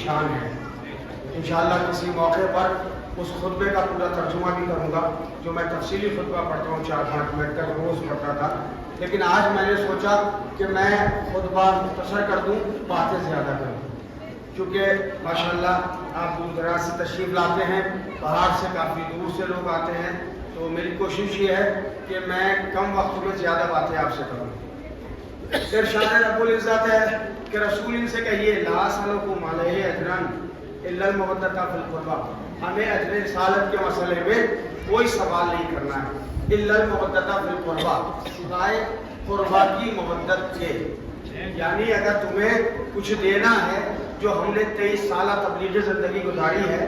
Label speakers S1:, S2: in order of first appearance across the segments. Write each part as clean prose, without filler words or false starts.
S1: شان ہے۔ انشاءاللہ کسی موقع پر اس خطبے کا پورا ترجمہ بھی کروں گا جو میں تفصیلی خطبہ پڑھتا ہوں 4-5 منٹ تک روز پڑھتا تھا، لیکن آج میں نے سوچا کہ میں خطبہ مختصر کر دوں، باتیں زیادہ کروں، کیونکہ ماشاءاللہ آپ دور دراز سے تشریف لاتے ہیں، باہر سے کافی دور سے لوگ آتے ہیں، تو میری کوشش یہ ہے کہ میں کم وقت میں زیادہ باتیں آپ سے کروں۔ ارشاد رب العزت ہے کہ رسول ان سے کہیے لا اسألکم علیہ اجرا الا المودۃ فی القربى، ہمیں اجر رسالت کے مسئلے میں کوئی سوال نہیں کرنا ہے، الا المودۃ فی القربى، سوائے قربا کی مودت کے، یعنی اگر تمہیں کچھ دینا ہے، جو ہم نے 23 سالہ تبلیغی زندگی گزاری ہے،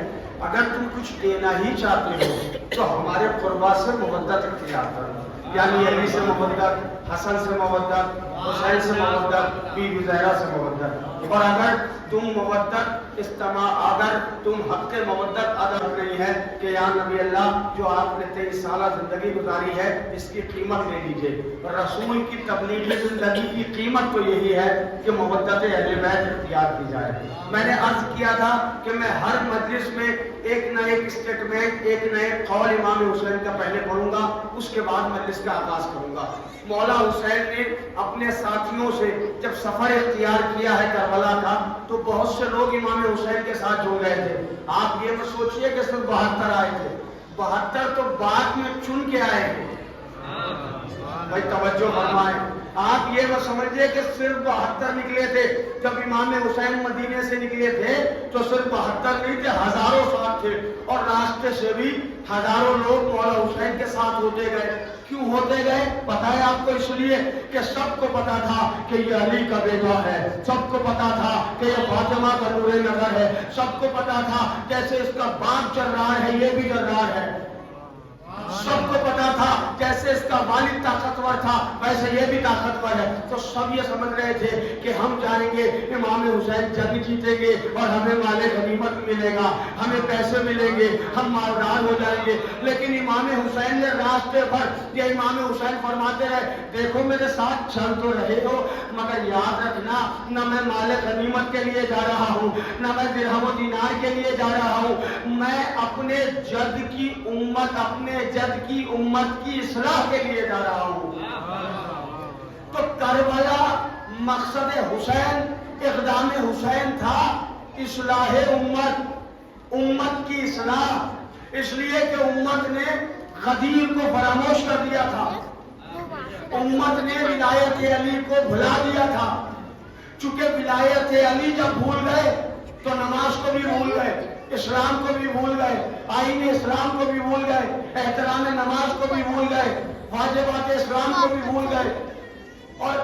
S1: اگر تم کچھ دینا ہی چاہتے ہو تو ہمارے قربا سے مودت اختیار کرو، یعنی علی سے مودت، حسن سے مودت، حسین سے مودت، بی بی زہرا سے مودت، اور اگر تم مودت اگر تم حق مودت ادا نہیں ہے کہ یا نبی اللہ جو آپ نے 23 سالہ زندگی گزاری ہے اس کی قیمت لے لیجئے، اور رسول کی تبلیغی زندگی کی قیمت تو یہی ہے کہ مودت اہل بیت اختیار کی جائے۔ میں نے عرض کیا تھا کہ میں ہر مجلس میں ایک نہ ایک اسٹیٹمنٹ، ایک نہ ایک قول امام حسین کا پہلے پڑھوں گا، اس کے بعد مجلس کا آغاز کروں گا۔ مولا حسین نے اپنے ساتھیوں سے جب سفر اختیار کیا ہے کربلا کا تو بہت سے لوگ امام حسین کے ساتھ جڑ گئے تھے۔ آپ یہ مت سوچئے کہ صرف 72 آئے تھے، 72 تو بعد میں چن کے آئے تھے، بھائی توجہ فرمائیں۔ آپ یہ مت سمجھئے کہ صرف 72 نکلے تھے، جب امام حسین مدینے سے نکلے تھے تو صرف 72 نہیں تھے، ہزاروں ساتھ تھے، اور راستے سے بھی ہزاروں لوگ مولا حسین کے ساتھ ہوتے گئے۔ کیوں ہوتے گئے پتہ ہے آپ کو؟ اس لیے کہ سب کو پتا تھا کہ یہ علی کا بیٹا ہے، سب کو پتا تھا کہ یہ فاطمہ کا نور نظر ہے، سب کو پتا تھا جیسے اس کا باپ چل رہا ہے یہ بھی چل رہا ہے، سب کو پتا تھا جیسے اس کا والد طاقتور تھا ویسے یہ بھی طاقتور ہے، تو سب یہ سمجھ رہے تھے کہ ہم جائیں گے امام حسین جنگ جیتیں گے اور ہمیں مال غنیمت ملے گا، ہمیں پیسے ملیں گے، ہم مالدار ہو جائیں گے۔ لیکن امام حسین نے راستے پر یہ امام حسین فرماتے رہے دیکھو میرے ساتھ چل تو رہے ہو مگر یاد رکھنا نہ میں مال غنیمت کے لیے جا رہا ہوں، نہ میں درہم و دینار کے لیے جا رہا ہوں، میں اپنے جد کی امت کی اصلاح کے لیے جا رہا ہوں۔ تو کربلا مقصد حسین، اقدام حسین تھا اصلاح امت کی اصلاح، اس لیے کہ امت نے غدیر کو فراموش کر دیا تھا، امت نے ولایت علی کو بھلا دیا تھا۔ چونکہ ولایت علی جب بھول گئے تو نماز کو بھی بھول گئے، اسلام کو بھی بھول گئے، آئین اسلام کو بھی بھول گئے، احترام نماز کو بھی بھول گئے، واجبات اسلام کو بھی بھول گئے، اور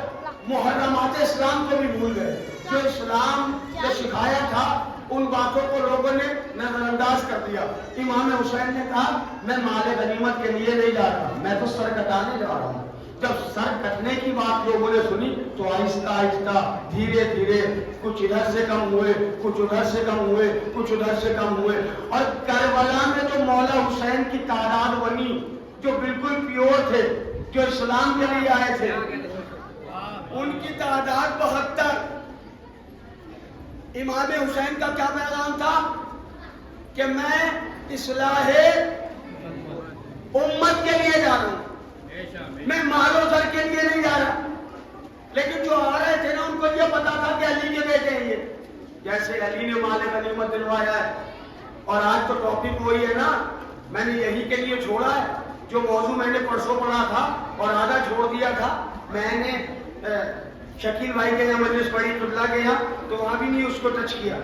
S1: محرمات اسلام کو بھی بھول گئے۔ جو اسلام نے سکھایا تھا ان باتوں کو لوگوں نے نظر انداز کر دیا۔ امام حسین نے کہا میں مال غنیمت کے لیے نہیں جا رہا، میں تو سر کٹانے جا رہا ہوں۔ جب سر کٹنے کی بات لوگوں نے سنی تو آہستہ آہستہ دھیرے دھیرے کچھ ادھر سے کم ہوئے، کچھ ادھر سے کم ہوئے، کچھ ادھر سے کم ہوئے، اور کربلا میں جو مولا حسین کی تعداد بنی جو بالکل پیور تھے، جو اسلام کے لیے آئے تھے، ان کی تعداد 72۔ امام حسین کا کیا پیغام تھا کہ میں اصلاح امت کے لیے جا رہا ہوں، میں مال و زر کے لیے نہیں جا رہا۔ لیکن جو آ رہے تھے نا ان کو یہ پتا تھا کہ علی کے بیٹے ہیں یہ، جیسے علی نے مال غنیمت دلوایا ہے۔ اور آج تو ٹاپک وہی ہے نا، میں نے یہی کے لیے چھوڑا ہے جو موضوع میں نے پرسوں پڑھا تھا اور آدھا چھوڑ دیا تھا۔ میں نے شکیل بھائی کے یہاں مجلس پڑھی قبلہ کے یہاں تو وہاں بھی نہیں اس کو ٹچ کیا،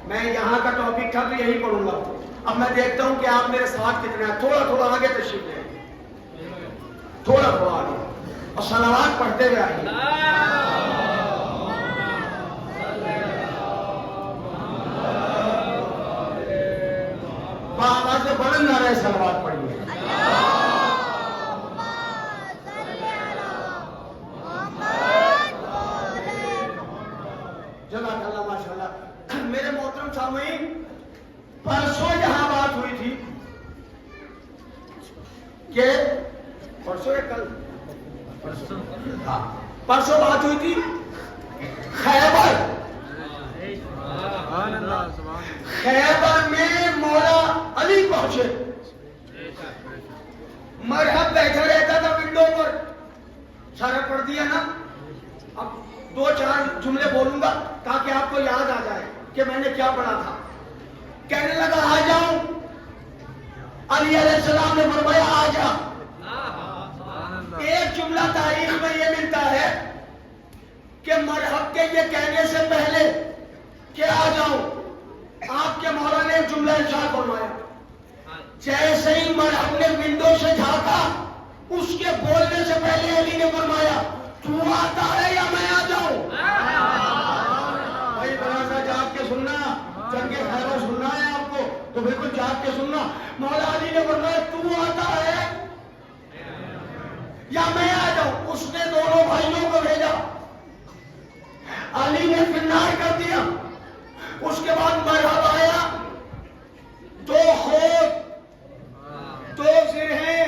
S1: میں یہاں کا ٹاپک تھا تو یہی پڑھوں گا۔ اب میں دیکھتا ہوں کہ آپ میرے ساتھ کتنے ہیں، تھوڑا تھوڑا آگے تشریف لیں، تھوڑا تھوڑا آگے، اور صلوات پڑھتے ہوئے آئیے۔ آواز سے بلند نہ رہے، صلوات پڑھیے۔ جزاک اللہ ماشاءاللہ۔ میرے محترم سامعین، پرسوں یہاں بات ہوئی تھی کہ پرسوں یا کل، پرسوں بات ہوئی تھی خیبر خیبر میں مولا علی پہنچے، مرحب بیٹھا رہتا تھا ونڈو پر، سارا پڑھ دیا نا، اب 2-4 جملے بولوں گا تاکہ آپ کو یاد آ جائے کہ میں نے کیا پڑھا تھا۔ کہنے لگا آ جاؤں، علی علیہ السلام نے فرمایا آ جا۔ ایک جملہ تاریخ میں یہ ملتا ہے کہ مرحب کے یہ کہنے سے پہلے کہ آ جاؤں، آپ کے مولا نے ایک جملہ ارشاد فرمایا، جیسے ہی مرحب نے ونڈو سے جھانکا، اس کے بولنے سے پہلے علی نے فرمایا تو آتا ہے یا میں آ جاؤں؟ بھائی ذرا سا جاگ کے سننا، جنگ خیبر سننا ہے آپ کو تو بالکل جاگ کے سننا۔ مولا علی نے فرمایا تو آتا ہے یا میں آ جاؤں؟ اس نے دونوں بھائیوں کو بھیجا، علی نے فنار کر دیا، اس کے بعد مرحب آیا، 2 خوف، 2 زرہیں،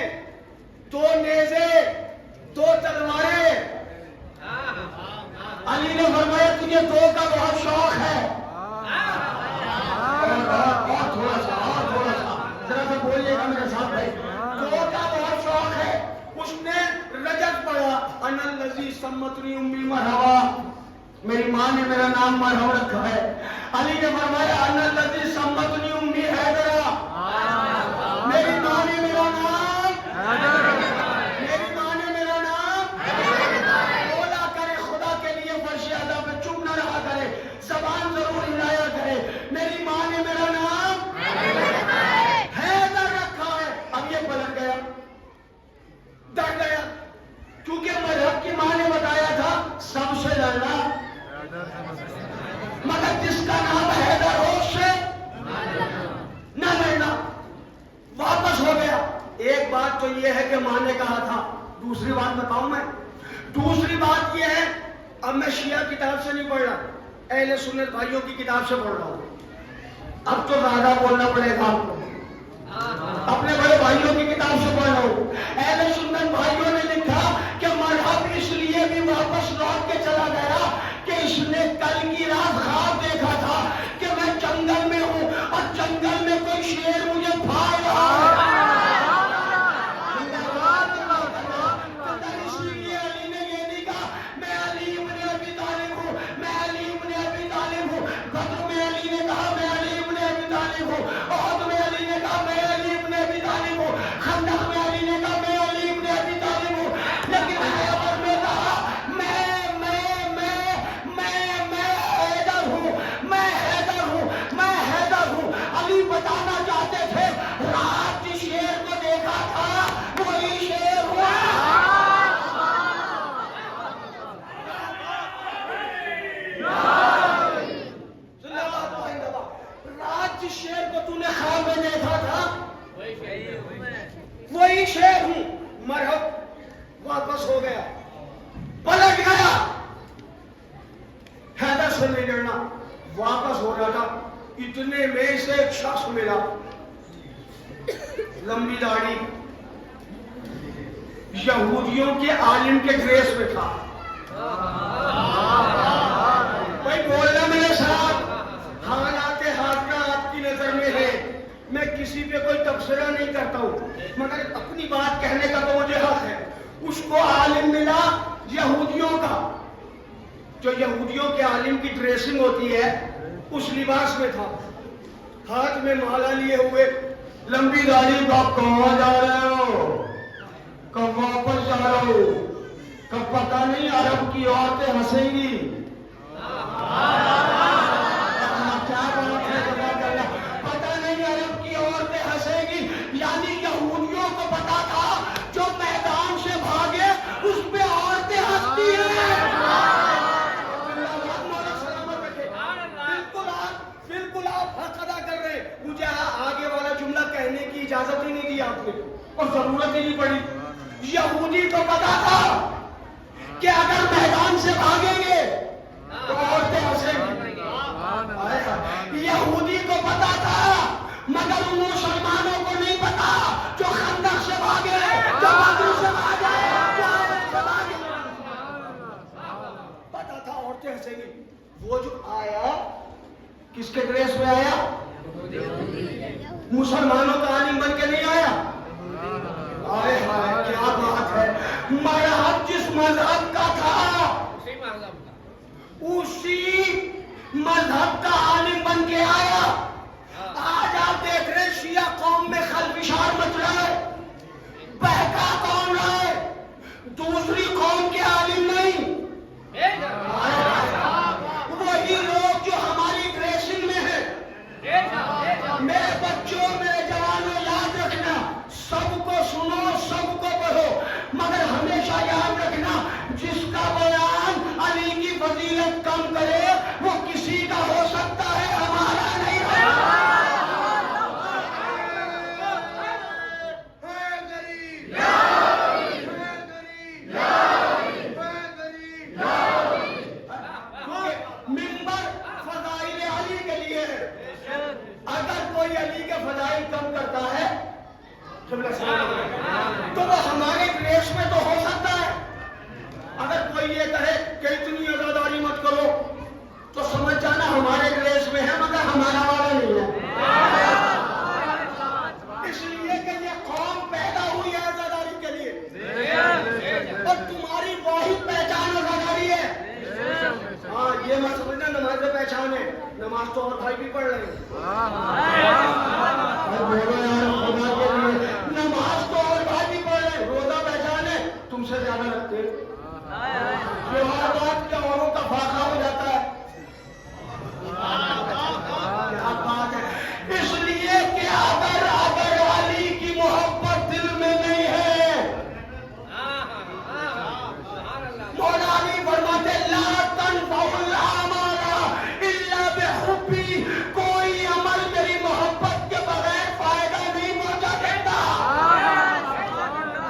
S1: 2 نیزے، 2 تلواریں۔ علی نے فرمایا تجھے 2 کا بہت شوق ہے، اور تھوڑا سا ذرا سا بولیے گا میرے ساتھ بھائی، 2 کا بہت شوق ہے۔ اس نے رجب پڑھا، انا الذی سمتنی امی مرحبا، میری ماں نے میرا نام مرحبا رکھا ہے۔ علی نے فرمایا انا الذی سمتنی امی حیدرا، میری ماں نے میرا نام میری ماں نے میرا نام بولا کرے، خدا کے لیے فرش ادا پہ چپ نہ رہا کرے، زبان ضرور ہلایا کرے، میری ماں نے میرا نام حیدر رکھا ہے۔ اب یہ پلٹ گیا، ڈر گیا، کیونکہ مرحب کی ماں نے بتایا تھا سب سے ڈرنا، مگر جس کا نام حیدر ہو اس سے نہ ڈرنا۔ واپس ہو گیا۔ ایک بات تو یہ ہے کہ ماں نے کہا تھا، دوسری بات بتاؤں میں، دوسری بات یہ ہے، اب میں شیعہ کتاب سے نہیں پڑھ رہا، اہل سنت بھائیوں کی کتاب سے پڑھ رہا ہوں۔ اب تو زیادہ بولنا پڑے گا آپ کو، اپنے بڑے بھائیوں کی کتاب سے پڑھ رہا ہوں۔ اہل سنت بھائیوں نے لکھا کہ مرحب اس لیے بھی واپس لوٹ کے چلا گیا کہ اس نے کل کی رات خواب دیکھا تھا کہ میں جنگل میں ہوں اور جنگل میں کوئی شیر مجھے پھاڑ رہا ہے۔ اس لیے علی نے یہ نہیں کہا میں علی ابن ابی طالب ہوں، میں علی ابن ابی طالب ہوں۔ بدر میں علی نے کہا میں علی ابن ابی طالب ہوں، احد میں علی نے کہا میں علی ابن ابی طالب ہوں، خندق میں علی نے کہا میں علی ابن ابی طالب ہوں، لیکن خیبر میں کہا میں حیدر ہوں، میں حیدر ہوں، میں حیدر ہوں۔ علی بتانا چاہتے تھے رات جس شیر کو دیکھا تھا وہی شیر ہوا۔ رات جس شیر کو تو نے خواب میں دیکھا تھا وہی شیر ہوں۔ مرحب واپس ہو گیا، پلٹ گیا، حیدر سے نہیں ڈرنا۔ واپس ہو رہا تھا، اتنے میں سے ایک شخص ملا، لمبی داڑھی، یہودیوں کے عالم کے ڈریس میں تھا۔ بھائی بولنا میرے ساتھ، حالات حاضرہ آپ کی نظر میں ہے، میں کسی پہ کوئی تبصرہ نہیں کرتا ہوں، مگر اپنی بات کہنے کا تو مجھے حق ہے۔ اس کو عالم ملا یہودیوں کا، جو یہودیوں کے عالم کی ڈریسنگ ہوتی ہے اس لباس میں تھا، ہاتھ میں مالا لیے ہوئے، لمبی داڑھی۔ کب کہاں جا رہے ہو؟ کب واپس جا رہے ہو؟ کب پتہ نہیں عرب کی عورتیں ہنسیں گی؟ پتہ نہیں عرب کی عورتیں ہنسیں گی، یعنی یہودیوں کو پتا تھا جو میدان سے بھاگے اس پہ عورتیں ہنستی ہیں۔ بالکل آپ حق ادا کر رہے ہیں، مجھے آگے والا جملہ کہنے کی اجازت ہی نہیں دی آپ نے اور ضرورت ہی نہیں پڑی۔ یہودی کو پتا تھا کہ اگر میدان سے بھاگیں گے تو عورتیں ہنسیں گی۔ یہودی کو پتا تھا، مگر ان مسلمانوں کو نہیں پتا جو خندق سے بھاگے، جو بدر سے بھاگے، جو عہد سے بھاگے۔ پتا تھا عورتیں ہنسیں گی۔ وہ جو آیا کس کے ڈریس میں آیا؟ مسلمانوں کا عالم بن کے نہیں آیا؟ آئے ہائے کیا بات ہے! مذہب جس مذہب کا تھا اسی مذہب کا عالم بن کے آیا. آج آپ دیکھ رہے شیعہ قوم میں خلفشار مچ رہا ہے، بہکا کون رہا ہے؟ دوسری قوم کے عالم نہیں، وہی لوگ جو ہماری ڈریسنگ میں ہیں. میرے بچوں میرے جوانوں یاد رکھنا، سب کو سنو سب کو پڑھو، مگر ہمیشہ یاد رکھنا جس کا بیان علی کی فضیلت کم کرے وہ کسی کا ہو سکتا ہے، ہمارا نہیں ہوگا. منبر فضائل علی کے لیے ہے. اگر کوئی علی کے فضائل کم کرتا ہے تو وہ ہمارے ڈریس میں تو ہو سکتا ہے. اگر کوئی یہ کہے کہ اتنی عزاداری مت کرو تو سمجھ جانا ہمارے ڈریس میں ہے مگر ہمارا والا نہیں ہے. اس لیے کہ یہ قوم پیدا ہوئی ہے عزاداری کے لیے اور تمہاری واحد پہچان عزاداری ہے. ہاں یہ مت سمجھنا نماز سے پہچان ہے، نماز تو اور بھائی بھی پڑھ رہے ہیں. نماز تو اور بھائی بھی پڑھ رہے ہیں، روزہ پہچان ہے تم سے زیادہ رکھتے ہیں. جو ہر بات کیا اوروں کا فاقہ ہو جاتا ہے. کیا بات ہے! اس لیے کہ اگر علی کی محبت دل میں نہیں ہے، مولا علی فرماتے لا تنفع الاعمال الا بحبی، کوئی عمل میری محبت کے بغیر فائدہ نہیں پہنچا دیتا.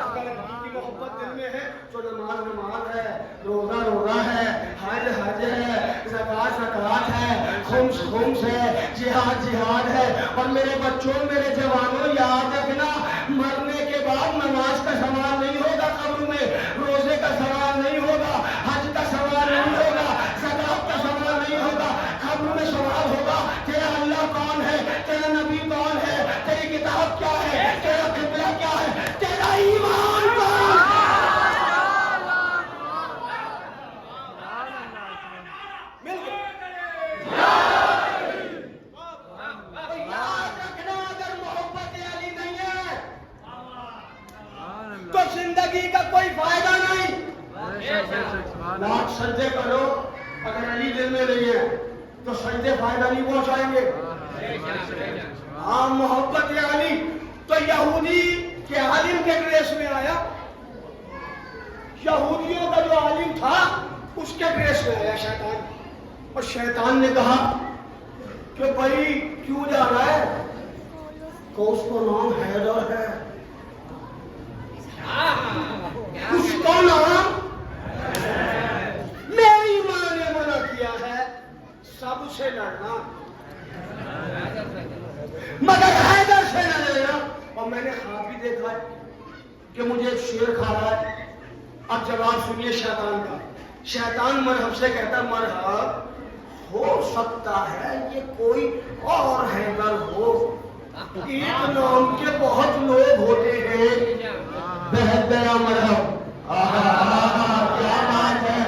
S1: اگر علی کی محبت دل میں ہے تو نماز نماز ہے، روزہ روزہ ہے، حج حج ہے، زکوٰۃ زکوٰۃ ہے، خمس خمس ہے، جہاد جہاد ہے. اور میرے بچوں میرے جوانوں یاد رکھنا مرنے کے بعد نماز کا سوال نہیں ہوگا، قبر میں روزے کا سوال نہیں ہوگا، حج کا سوال نہیں ہوگا، زکوٰۃ کا سوال نہیں ہوگا. قبر میں سوال ہوگا تیرا اللہ کون ہے، تیرا نبی کون ہے، تیری کتاب کیا ہے، تیرا قبلہ کیا ہے، تیرا ایمان کون ہے. تو زندگی کا کوئی فائدہ نہیں. لاکھ سجدے کرو اگر علی دل میں نہیں ہے تو سجدے فائدہ نہیں پہنچائیں گے. ہاں محبت علی تو یہودی کے عالم کے ڈریس میں آیا، یہودیوں کا جو عالم تھا اس کے ڈریس میں آیا شیطان. اور شیطان نے کہا کہ بھائی کیوں جا رہا ہے؟ کہ اس کو نام حیدر ہے. اس کا نام میری ماں نے منع کیا ہے سب سے لڑنا مگر حیدر سے نہ لڑنا. اور میں نے خواب بھی دیکھا ہے کہ مجھے ایک شیر کھا رہا ہے. اب جواب سنیے شیطان کا. شیطان مرحب سے کہتا مرحب ہو سکتا ہے یہ کوئی اور حیدر ہو، ایک نام کے بہت لوگ ہوتے ہیں. بہت گیا مرحب، کیا بات ہے،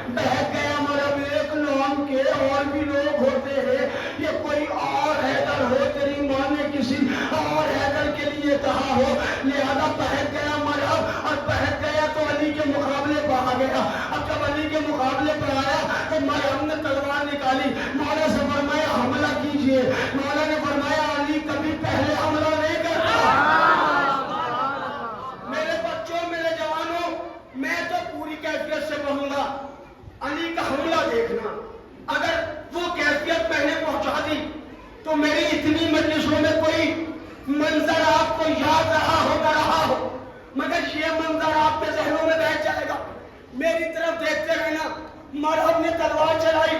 S1: بہت گیا مرحب، ایک نام کے اور بھی لوگ ہوتے ہیں، یہ کوئی اور حیدر ہو، تیری ماں نے کسی اور حیدر کے لیے کہا ہو، لہذا بہت گیا مرحب. اور بہت گیا تو علی کے مقابلے پر آ گیا. اب جب علی کے مقابلے پر آیا تو مرحب نے تلوار نکالی، مولا سے فرمایا حملہ کیجئے. مولا نے فرمایا علی کبھی پہلے حملہ نہیں کرتا. میں تو پوری کیفیت سے کہوں گا علی کا حملہ دیکھنا. اگر وہ کیفیت میں نے پہنچا دی تو میری اتنی مجلسوں میں کوئی منظر آپ کو یاد رہا ہو مگر یہ منظر آپ کے ذہنوں میں بیٹھ جائے گا. میری طرف دیکھتے رہنا. مرحب نے تلوار چلائی،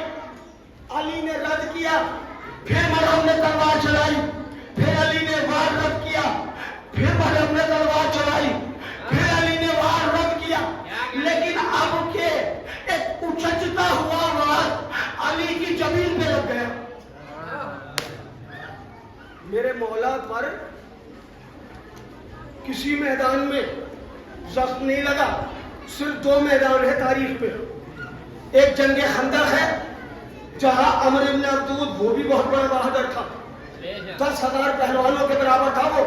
S1: علی نے رد کیا، پھر مرحب نے تلوار چلائی، پھر علی نے وار رد کیا، پھر مرحب نے تلوار چلائی، پھر علی نے وار رد کیا. لیکن اب کے ایک اچھتا ہوا وار علی کی زمین پہ لگ گیا. میرے مولا پر کسی میدان میں زخم نہیں لگا. صرف 2 میدان ہے تاریخ میں. ایک جنگ خندق ہے جہاں عمرو بن عبدود, وہ بھی بہت بڑا بہادر تھا, 10,000 پہلوانوں کے برابر تھا وہ.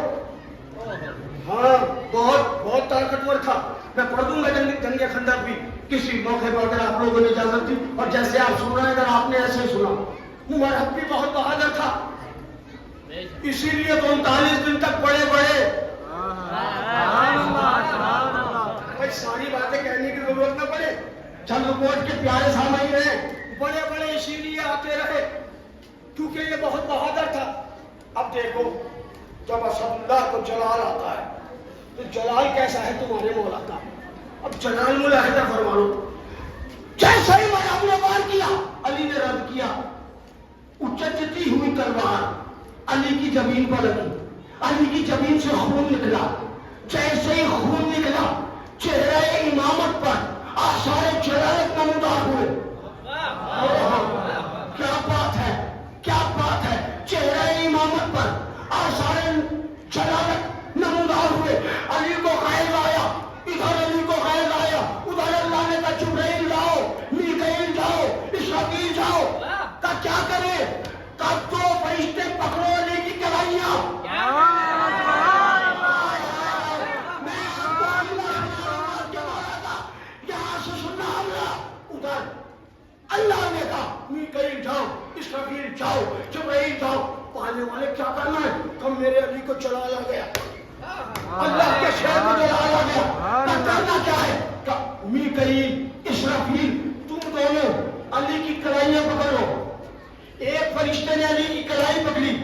S1: ہاں, بہت طاقتور تھا. میں پڑھ دوں گا جنگ خندق بھی کسی موقع پر اگر آپ لوگوں نے اجازت دی. اور جیسے آپ سن رہے ہیں اگر آپ نے ایسے سنا. مرحب بھی بہت بہادر تھا, اسی لیے 39 دن تک بڑے ساری باتیں کہنے کی ضرورت نہ پڑے. چند رپورٹ کے پیارے سامعین ہیں, بڑے اسی لیے آتے رہے کیونکہ یہ بہت بہادر تھا. اب دیکھو جب اسد اللہ کو جلال آتا ہے تو جلال کیسا ہے تمہارے مولا کا. اب جلال ملاحظہ فرما لو. جیسا ہی میں نے وار کیا, علی نے رد کیا. اچتی ہوئی تلوار علی کی زمین پر لگی. علی کی زمین سے خون نکلا. جیسے ہی خون نکلا چہرہ امامت پر آثار جلالت نمودار ہوئے. کیا بات ہے, کیا بات ہے. چہرہ امامت پر آثار جلالت نمودار ہوئے. علی کو غیظ آیا, ادھر علی کو غیظ آیا, ادھر اللہ نے کہا جبرائیل جاؤ, میکائیل جاؤ, اسرافیل جاؤ. کا کیا کرے, کب تو فرشتے پکڑو علی کی کلائیاں. اللہ نے کہا میکائیل جاؤ, اسرافیل جاؤ, جبرائیل جاؤ. پانے والے کیا کرنا ہے, کم میرے علی کو جلال آ گیا, اللہ کے شہر کو جلال آ گیا. کرنا کیا ہے, میکائیل اسرافیل تم دونوں علی کی کلائیاں پکڑو. ایک فرشتے نے علی کی کلائی پکڑی,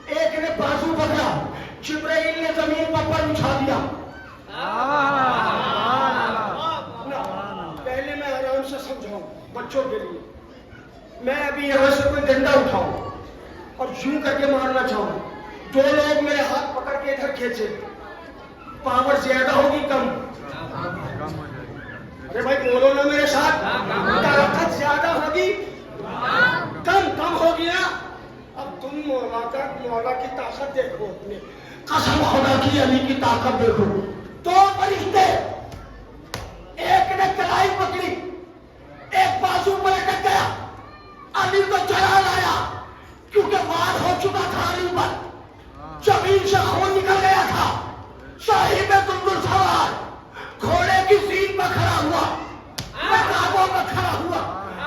S1: ایک نے بازو پکڑا, جبرائیل نے زمین پر پر بچھا دیا. پہلے میں آرام سے سمجھاؤں بچوں کے لیے. میں ابھی یہاں سے کوئی ڈنڈا اٹھاؤں اور یوں کر کے مارنا چاہوں, 2 لوگ میرے ہاتھ پکڑ کے ادھر کھینچے, پاور زیادہ ہوگی کم؟ ارے بھائی بولو نا میرے ساتھ, طاقت زیادہ ہوگی کم ہوگی نا. اب تم مولا کی طاقت دیکھو, اپنے قسم خدا کی علی کی طاقت دیکھو. 2 فرشتے, ایک نے کلائی پکڑی, ایک بازو پر لٹک گیا. علی کو جلال آیا کیونکہ وار ہو چکا تھا علی پر, زمین سے خون نکل گیا تھا. صاحب دلدل سوار گھوڑے کی زین پر کھڑا ہوا, رکابوں پر کھڑا ہوا,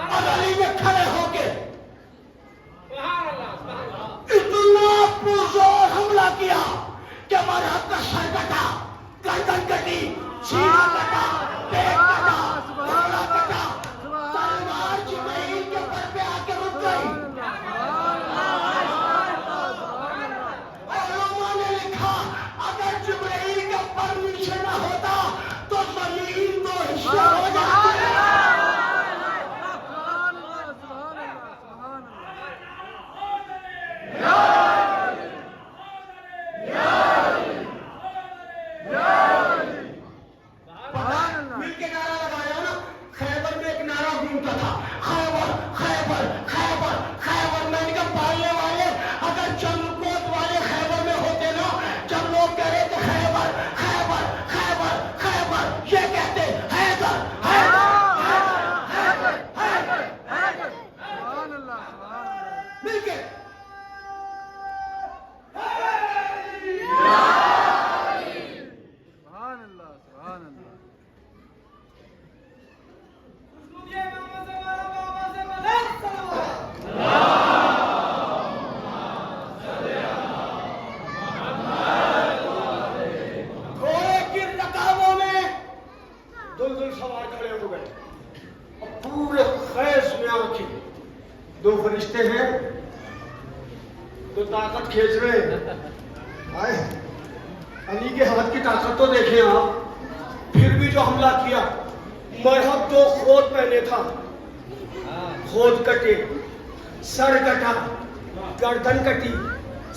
S1: اور علی نے کھڑے ہو کے اتنا پرزور حملہ کیا کہ مرحب کا سر کٹا, گردن کٹی, سینہ کٹا, پیٹ کٹا, گھوڑا کٹا. تلوار جبرائیل کے پر پہ آ کے رک گئی. علماء نے لکھا اگر جبرائیل کا پر نیچے نہ ہوتا تو زمین 2 حصے ہو جاتی. مل کے نعرہ لگایا نا. خیبر میں ایک نعرہ گھومتا تھا, خیبر خیبر خیبر خیبر. میں نے کہا پالنے والے اگر چندکوٹ والے خیبر میں ہوتے نا, جب لوگ کہہ رہے تھے خیبر خیبر خیبر خیبر, یہ کہتے حیدر حیدر حیدر حیدر حیدر. مل کے دو فرشتے ہیں تو طاقت کھینچ رہے ہیں. علی کے ہاتھ کی طاقت تو دیکھیں آپ. پھر بھی جو حملہ کیا, مرحب تو خود پہنے تھا, خود کٹے, سر کٹا, گردن کٹی,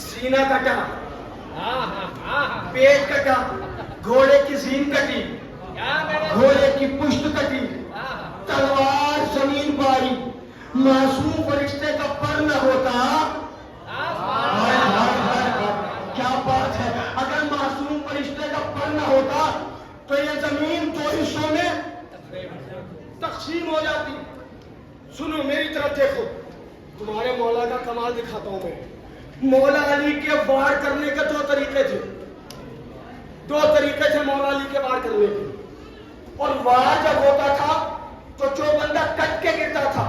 S1: سینہ کٹا, پیٹ کٹا, گھوڑے کی زین کٹی, گھوڑے کی پشت کٹی, تلوار زمین پر آئی. معصوم فرشتے کا پر نہ ہوتا, سنو میری طرف دیکھو, تمہارے مولا کا کمال دکھاتا ہوں میں. مولا علی کے وار کرنے کے دو طریقے تھے, دو طریقے تھے مولا علی کے وار کرنے کے. اور وار جب ہوتا تھا تو جو بندہ کٹ کے گرتا تھا,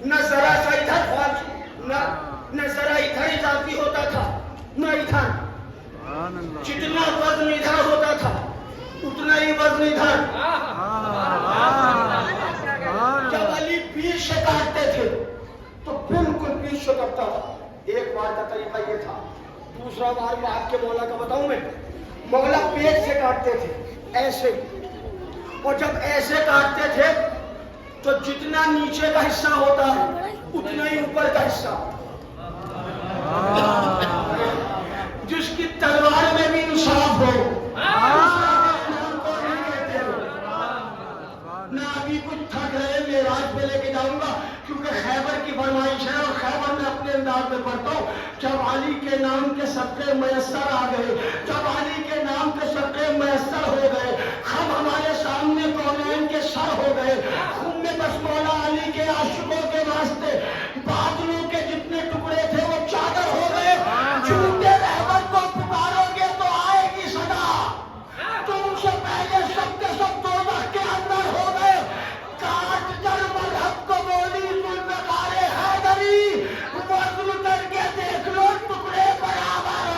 S1: نہ ذرا سا ادھر نہ ذرا ادھر اضافی ہوتا تھا, نہ ادھر. جتنا وزن ادھر ہوتا تھا اتنا ہی وزن ادھر. جب علی پیچھ سے کاٹتے تھے تو بالکل پیچھ سے کٹتا تھا. ایک بار کا طریقہ یہ تھا. دوسرا بار میں آپ کے مولا کا بتاؤں میں, مولا پیٹ سے کاٹتے تھے ایسے, اور جب ایسے کاٹتے تھے تو جتنا نیچے کا حصہ ہوتا ہے اتنا ہی اوپر کا حصہ. جس کی تلوار میں بھی انصاف ہو, نہ ابھی کچھ تھک رہے معراج پہ لے کے جاؤں گا کیونکہ خیبر کی فرمائش ہے, اور خیبر میں اپنے انداز میں پڑھتا ہوں. جب علی کے نام کے صدقے میسر آ گئے, جب علی کے نام کے صدقے میسر ہو گئے, ہم ہمارے سامنے کونین کے سر ہو گئے. خون میں بس مولا علی کے عاشقوں کے واسطے بادلوں کے جتنے ٹکڑے تھے وہ چادر ہو گئے. جھوٹے رہبر کو پکارو گے تو آئے گی صدا, تم سے پہلے سب کے سب دوزخ کے اندر ہو گئے. کاٹ کر مذہب کو بولی ذوالفقار حیدری, وزن کر کے دیکھ لو ٹکڑے برابر.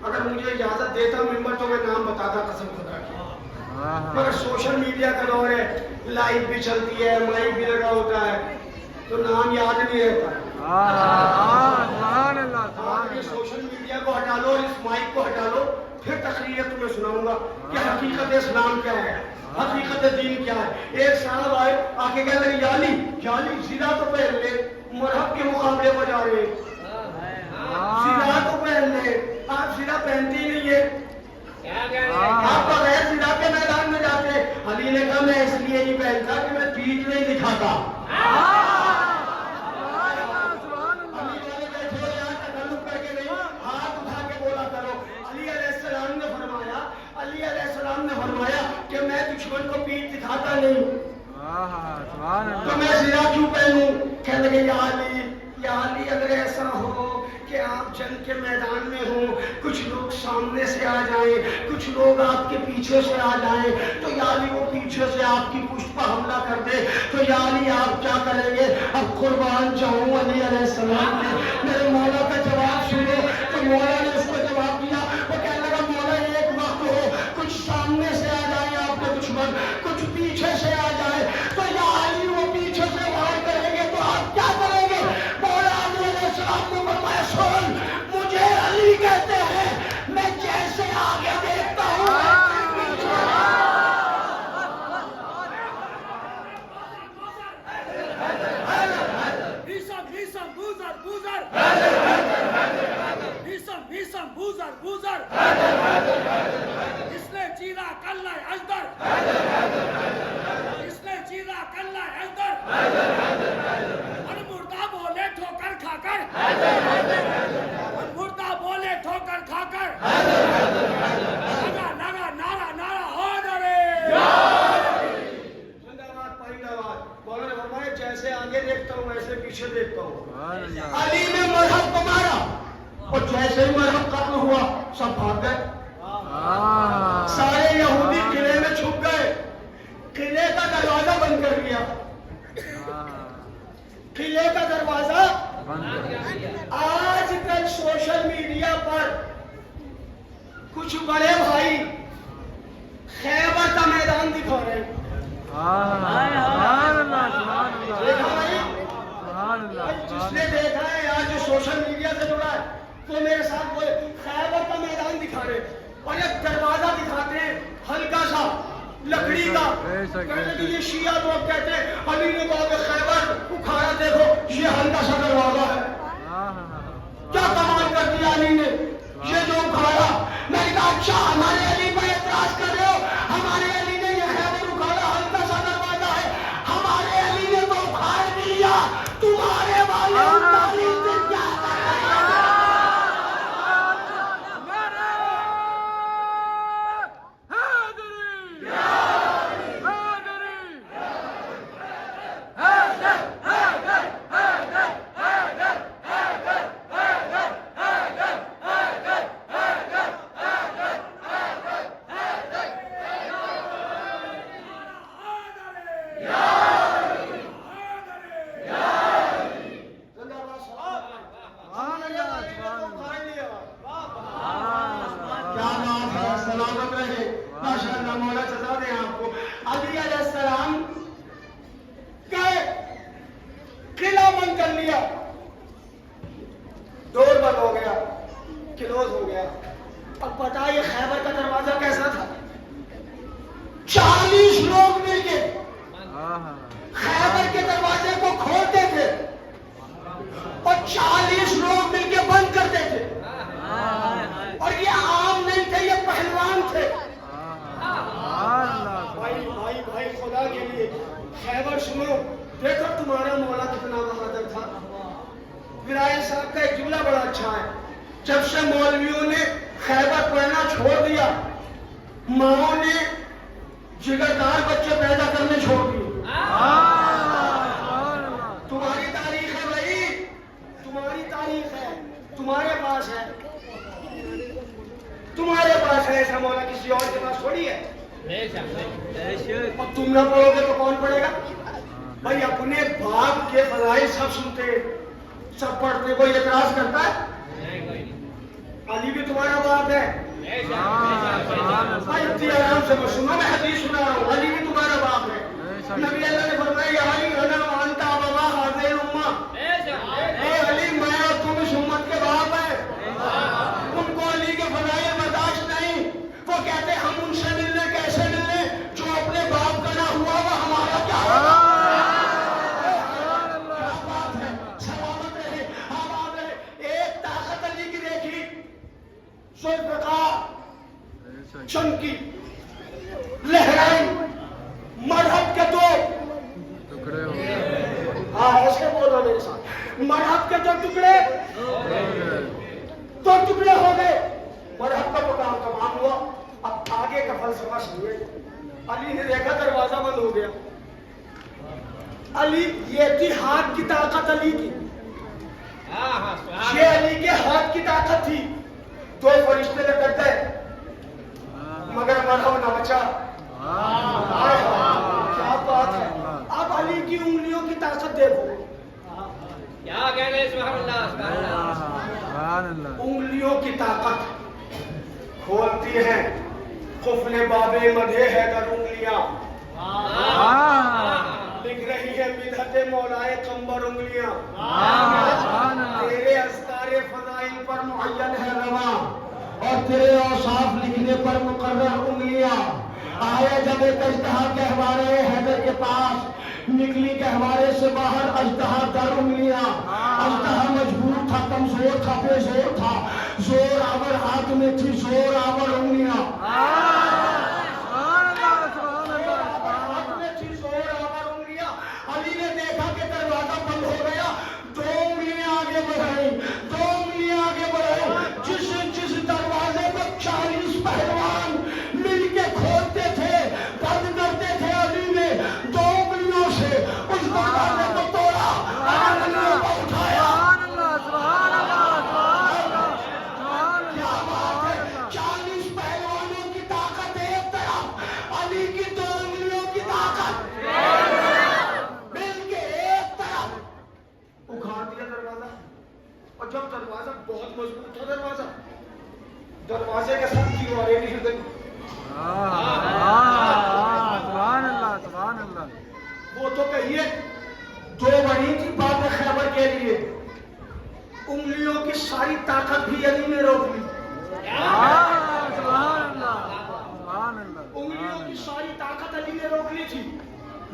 S1: اگر مجھے اجازت دیتا ممبر تو میں نام بتاتا قسم خدا کی, مگر سوشل میڈیا کا دور ہے, لائیو بھی چلتی ہے, مائک بھی لگا ہوتا ہے, تو نام یاد نہیں رہتا. یہ سوشل میڈیا کو ہٹا لو اور اس مائک کو ہٹا لو, پھر تقریر تمہیں سناؤں گا کہ حقیقت اسلام کیا ہے, حقیقت دین کیا ہے. ایک صاحب آئے آ کے کہتے ہیں یالی زیدہ تو پہن لے, مرحب کے مقابلے میں جا رہے, زیدہ تو پہن لے. آپ زیدہ پہنتی ہی نہیں ہے, آپ بغیر زیدہ کے میدان میں جاتے. علی نے کہا میں اس لیے نہیں پہنتا کہ میں پیٹھ نہیں دکھاتا. علی والے بیٹھے ہو یہاں تکلف کر کے نہیں, ہاتھ اٹھا کے بولا کرو. علی علیہ السلام نے فرمایا کہ میں دشمن کو پیٹھ دکھاتا نہیں, تو میں زیدہ کیوں پہنوں. کہنے لگے یا علی اگر ایسا ہو کہ آپ جنگ کے میدان میں ہوں, کچھ لوگ سامنے سے آ جائیں, کچھ لوگ آپ کے پیچھے سے آ جائیں, تو یا علی وہ پیچھے سے آپ کی پشت پر حملہ کر دے, تو یا علی آپ کیا کریں گے. اب قربان جاؤں علی علیہ السلام نے میرے مولا کا جواب سنو. تو مولا نے اس کو جواب دیا, وہ کہنے لگا مولا ایک وقت ہو, کچھ سامنے سے آ جائیں آپ کے دشمن, کچھ پیچھے سے آ جائے, تو یا علی وہ پیچھے سے وار کریں گے تو آپ کیا کریں گے. مولا علی علیہ السلام نے فرمایا سن, مجھے علی کہتے ہیں, میں جیسے آگے دیکھتا ہوں
S2: اس نے چیرا کلہ اجدر, اس نے چیرا کلہ اجدر, اور مردہ بولے ٹھوکر کھا کر, اور مردہ بولے ٹھوکر کھا کر, لگا نعرہ حیدری.
S1: مولا نے فرمایا جیسے آگے دیکھتا ہوں ویسے پیچھے دیکھتا ہوں. علی نے مرحب کو مارا, اور جیسے ہی مرحب ختم ہوا سب بھاگ گئے. سارے یہودی قلعے میں چھپ گئے, قلعے کا دروازہ بند کر دیا, قلعے کا دروازہ. آج کل سوشل میڈیا پر کچھ بڑے بھائی خیبر کا میدان دکھا رہے ہیں. جس نے دیکھا ہے یار جو سوشل میڈیا سے جڑا ہے تو میرے ساتھ بولے خیبر کا میدان دکھا رہے. اور ایک دروازہ دکھاتے ہیں ہلکا سا لکڑی کا. کہتے ہیں یہ شیعہ لوگ کہتے ہیں علی نے باب خیبر اکھاڑا, دیکھو یہ ہلکا سا دروازہ ہے. کیا کمال کر دیا علی نے یہ جو اکھاڑا. میں نے کہا اچھا ہمارے علی پر اعتراض کر رہے ہو, ہمارے علی نے یہ خیبر اکھاڑا ہلکا سا دروازہ ہے, ہمارے علی نے تو اکھاڑ دیا, تمہارے والے انتالیس دن کیا کر رہے ہیں. جب سے مولویوں نے خیبر پڑھنا چھوڑ دیا, ماؤں نے جگردار بچے پیدا کرنے چھوڑ دیے. تمہاری تاریخ ہے بھائی, تمہاری تاریخ ہے, تمہارے پاس ہے, تمہارے پاس ہے, ایسا مولا کسی اور کے پاس تھوڑی ہے. اور تم نہ پڑھو گے تو کون پڑھے گا بھائی. اپنے باپ کے فضائل سب سنتے, سب پڑھتے, کوئی اعتراض کرتا ہے؟ علی بھی تمہارا باپ ہے بھائی. اتنی آرام سے سنو, میں حدیث سنا رہا ہوں, علی بھی تمہارا باپ ہے. نبی اللہ نے فرمایا یا علی انا وانت ابوا هذه الامه, اے علی میں اور تم اس امت کے باپ ہیں. ان کو علی کے فضائل برداشت نہیں, وہ کہتے ہم ان سے ملنے کیسے ملنے, جو اپنے باپ کا نہ ہوا وہ ہمارا کیا ہوگا. چمکی لہرائی مرحب کے دو ٹکڑے ہو گئے. ہاں ایسے بولو میرے ساتھ, مرحب کے دو ٹکڑے ہو گئے. مرحب کا تو کام تمام ہوا, اب آگے کا فلسفہ سنیے. علی نے دیکھا دروازہ بند ہو گیا. علی, یہ تھی ہاتھ کی طاقت علی کی, یہ علی کے ہاتھ کی طاقت تھی. دو فرشتے نے کرتے مگر مرحب نہ بچا. کیا بات ہے. اب علی کی انگلیوں کی طاقت دیکھو,
S2: کیا کہہ رہے سبحان اللہ.
S1: انگلیوں کی طاقت کھولتی ہیں قفل باب مدح ہے در انگلیاں, لکھ رہی ہے مدحت مولائے قمبر انگلیاں. تیرے اذکار فضائل پر معین ہے رواں, اور تیرے اوصاف لکھنے پر مقرر انگلیاں. آئے جب ایک اژدہا گہوارے حیدر کے پاس, نکلی گہوارے سے باہر اژدہا در انگلیاں. اژدہا مجبور تھا, کمزور تھا, بے زور تھا, زور آور ہاتھ میں تھی, زور آور انگلیاں. علی نے دیکھا کہ دروازہ بند ہو گیا, دو انگلیاں آگے بڑھائی, دو انگلیاں آگے بڑھائی. جس دروازے کو 40 پہلوان مل کے کھولتے تھے, بند کرتے تھے, علی نے دو انگلیوں سے اس دروازے کو توڑا, انگلیوں کو اٹھایا. کیا بات ہے. 40 پہلوانوں کی طاقت ایک طرف, علی کی دو انگلیوں کی طاقت مل کے ایک طرف اکھاڑ دیا دروازہ. اور جب دروازہ بہت مضبوط تھا, دروازے کے ساتھ دیواریں بھی ہل گئی. وہ تو کہیے دو بڑی تھی باب خیبر کے لیے, انگلیوں کی ساری طاقت بھی علی نے روک لی. انگلیوں کی ساری طاقت علی نے روک لی تھی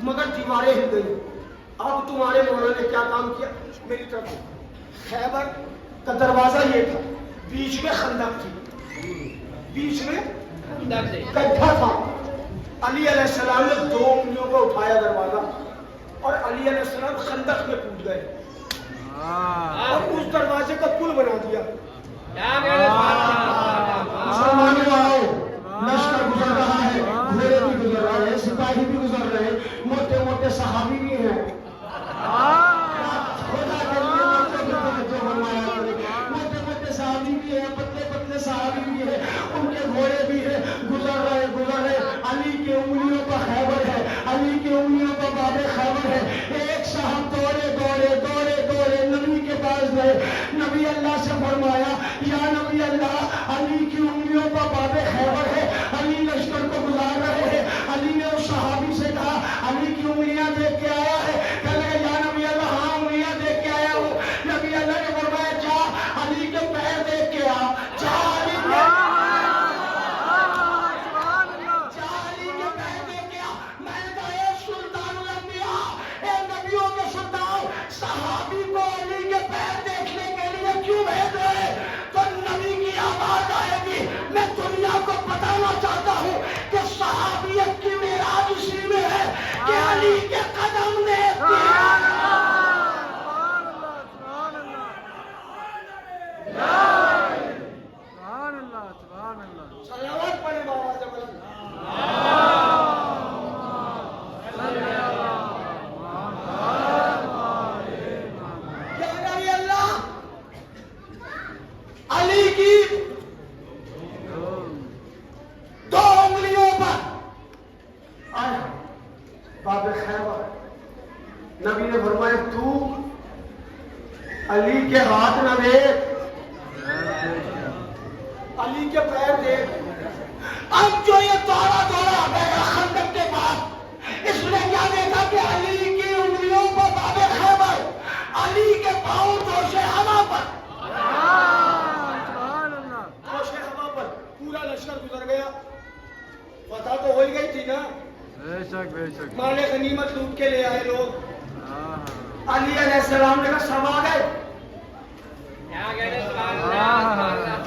S1: مگر دیواریں ہل گئی. اب تمہارے مولا نے کیا کام کیا؟ میری طرف خیبر کا دروازہ یہ تھا, بیچ میں خندق تھی, بیچ میں گڈھا تھا. علی علیہ السلام نے 2 انگلیوں کو اٹھایا دروازہ اور علی علیہ السلام خندق میں کود گئے اور اس دروازے کا پل بنا دیا. مسلمانوں آؤ, لشکر گزر رہا ہے, گھوڑے بھی گزر رہے ہیں, سپاہی بھی گزر رہے ہیں, موٹے موٹے صحابی بھی ہیں. خدا کے لیے موٹے موٹے صحابی بھی ہیں, پتلے پتلے صحابی بھی ہیں, ان کے گھوڑے بھی ہیں, گزر رہے. علی کی انگلیوں کا خیبر ہے, علی کی انگلیوں کا باب خیبر ہے. ایک صاحب دوڑے نبی کے پاس گئے. نبی اللہ سے فرمایا, یا نبی اللہ, علی کی انگلیوں کا باب خیبر ہے, علی لشکر کو گزار رہے ہیں. علی نے اس صحابی سے کہا, علی کی انگلیاں دیکھ کے آیا ہے؟ کہنے لگا, یا نبی اللہ, ہاں انگلیاں دیکھ کے آیا ہوں. نبی اللہ نے فرمایا, جا علی کے پیر دیکھ کے آ. جا علی کے پیر دیکھ کے آ. میں نے کہا, اے سلطان الانبیاء, اے نبیوں کے سلطان, صحابی کو علی کے پیر دیکھنے کے لیے کیوں بھیج رہے؟ تو نبی کی آواز آئے گی, میں دنیا کو بتانا چاہتا ہوں کہ صحابیت کی معراج اسی میں ہے کہ علی کے قدم نے صلوات پڑھے بابا جب علی کی 2 انگلیوں پر آیا باب خیبر. نبی نے فرمایا, تو علی کے ہاتھ نہ دیکھ, علی کے پیر دیکھ. اب جو یہ دوڑا گیا خندق کے پاس, اس نے کیا دیکھا کہ علی کی انگلیوں پر باب خیبر, علی کے پاؤں دوشے ہوا پر, پورا لشکر گزر گیا. فتح تو ہو ہی گئی تھی نا,
S3: بے شک
S1: مال غنیمت لوٹ کے لے آئے لوگ. علی علیہ السلام نے کہا, سب آ گئے.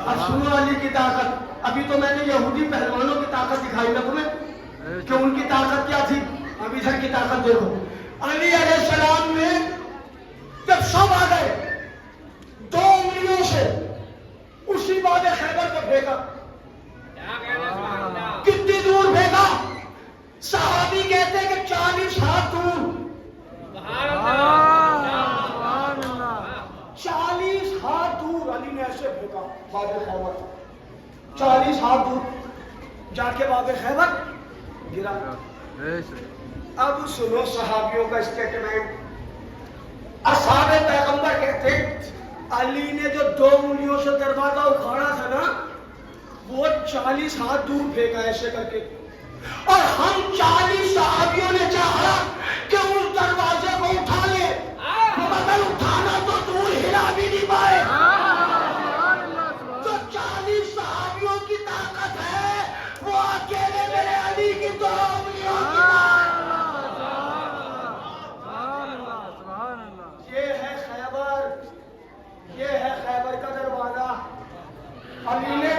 S1: اب سنو علی کی طاقت. ابھی تو میں نے یہودی پہلوانوں کی طاقت دکھائی نا تمہیں کہ ان کی طاقت کیا تھی. اب ادھر کی طاقت دیکھو. علی علیہ السلام نے جب سب آ گئے 2 انگلیوں سے اسی باب خیبر کو پھینکا. کتنی دور پھینکا؟ صحابی کہتے ہیں کہ 40 ہاتھ دور. 40 ہاتھ دور علی نے ایسے پھینکا باب خیبر. 40 ہاتھ دور جا کے باب خیبر گرا. اب سنو صحابیوں کا اسٹیٹمنٹ. اصحاب پیغمبر کہتے ہیں, علی نے جو 2 انگلیوں سے دروازہ اکھاڑا تھا نا, وہ 40 ہاتھ دور پھینکا ایسے کر کے. اور ہم 40 صحابیوں نے چاہا کہ اس دروازے کو اٹھا لے, مگر اٹھانا تو دور ہلا بھی نہیں پائے. جو 40 صحابیوں کی طاقت ہے, وہ اکیلے میرے علی کی 2 انگلیوں کی طاقت. یہ ہے خیبر, یہ ہے خیبر کا دروازہ. علی نے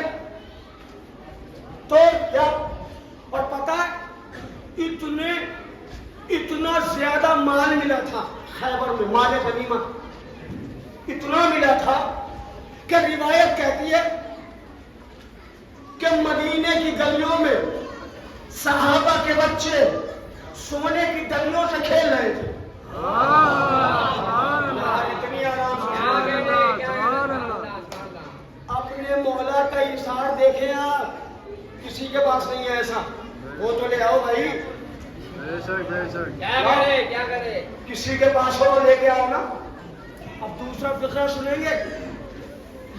S1: تو کیا, اور پتہ ہے اتنا زیادہ مال ملا تھا خیبر میں, مال غنیمت اتنا ملا تھا کہ روایت کہتی ہے کہ مدینے کی گلیوں میں صحابہ کے بچے سونے کی ڈلیوں سے کھیل رہے تھے. اتنی آرام سے اپنے مولا کا اثار دیکھیں آپ, کسی کے پاس نہیں ہے ایسا. وہ تو لے آؤ بھائی,
S2: کیا کرے
S1: کسی کے پاس ہو لے کے آؤ نا. اب دوسرا فقرہ سنیں گے.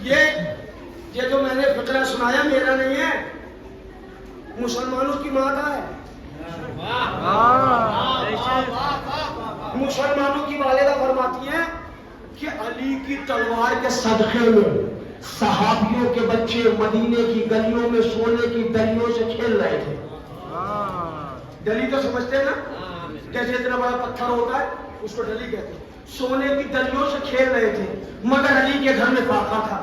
S1: یہ جو میں نے فقرہ سنایا میرا نہیں ہے, مسلمانوں کی ماں کا ہے. مسلمانوں کی والدہ فرماتی ہیں کہ علی کی تلوار کے صدقے میں صحابیوں کے بچے مدینے کی گلیوں میں سونے کی دلیوں سے کھیل رہے تھے. ڈلی تو سمجھتے ہیں نا, جیسے اتنا بڑا پتھر ہوتا ہے اس کو ڈلی کہتے ہیں. سونے کی دلیوں سے کھیل رہے تھے, مگر علی کے گھر میں فاقہ تھا.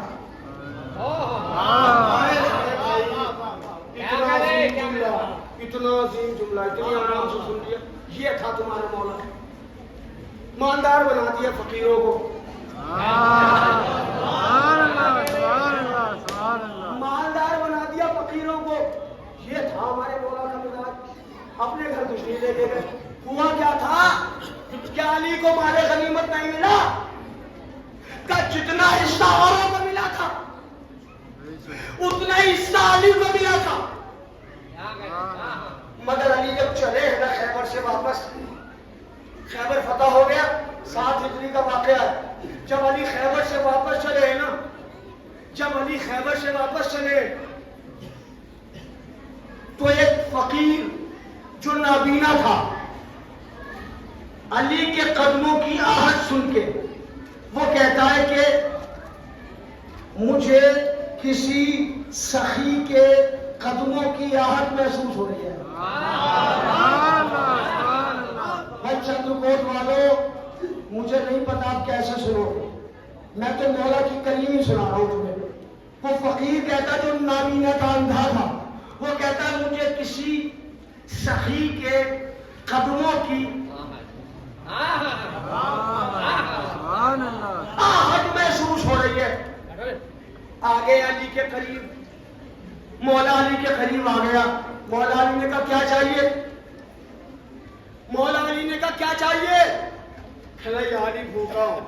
S1: اتنا عظیم جملہ, اتنی آرام سے سن لیا. یہ تھا تمہارا مولا, مالدار بنا دیا فقیروں کو. مالدار بنا دیا فقیروں کو. یہ تھا ہمارے مولا کا مزاج. اپنے گھر کچھ نہیں لے کے گئے. ہوا کیا تھا, کیا علی کو مال غنیمت نہیں ملا کا جتنا حصہ اوروں کو ملا تھا اتنا حصہ علی کو ملا تھا. مگر علی جب چلے نا خیبر سے واپس, خیبر فتح ہو گیا, 7 ہجری کا واقعہ ہے. جب علی خیبر سے واپس چلے نا, جب علی خیبر سے واپس چلے تو ایک فقیر جو نابینا تھا علی کے قدموں کی آہٹ سن کے وہ کہتا ہے کہ مجھے کسی سخی کے قدموں کی آہٹ محسوس ہو رہی ہے. بھائی چندرکوٹ والوں, مجھے نہیں پتا آپ کیسے سنو گے, میں تو مولا کی کلیم ہی سنا رہا ہوں تمہیں. وہ فقیر کہتا جو نابینا تھا, اندھا تھا, وہ کہتا ہے مجھے کسی سخی کے قدموں کی آہٹ محسوس ہو رہی ہے. آگے علی کے قریب, مولا علی کے قریب آ گیا. مولا علی نے کہا کیا چاہیے, مولا علی نے کہا کیا چاہیے. کہا علی بھوکا ہوں,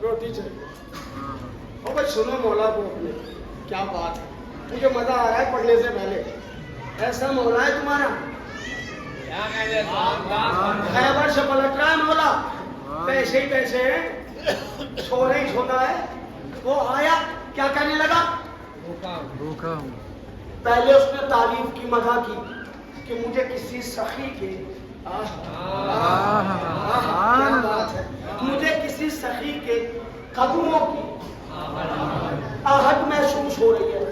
S1: روٹی چاہیے. او بھائی سنو مولا کو اپنے, کیا بات ہے, مجھے مزہ آ رہا ہے پڑھنے سے پہلے. ایسا مولا ہے تمہارا, خیبر سے پلٹ رہا ہے مولا, پیسے ہی پیسے ہیں, سونا ہی سونا ہے. وہ آیا, کیا کہنے لگا,
S3: بھوکا ہوں.
S1: پہلے اس نے تعریف کی, مدح کی کہ مجھے کسی سخی کے کیا بات ہے, مجھے کسی سخی کے قدموں کی آہٹ محسوس ہو رہی ہے.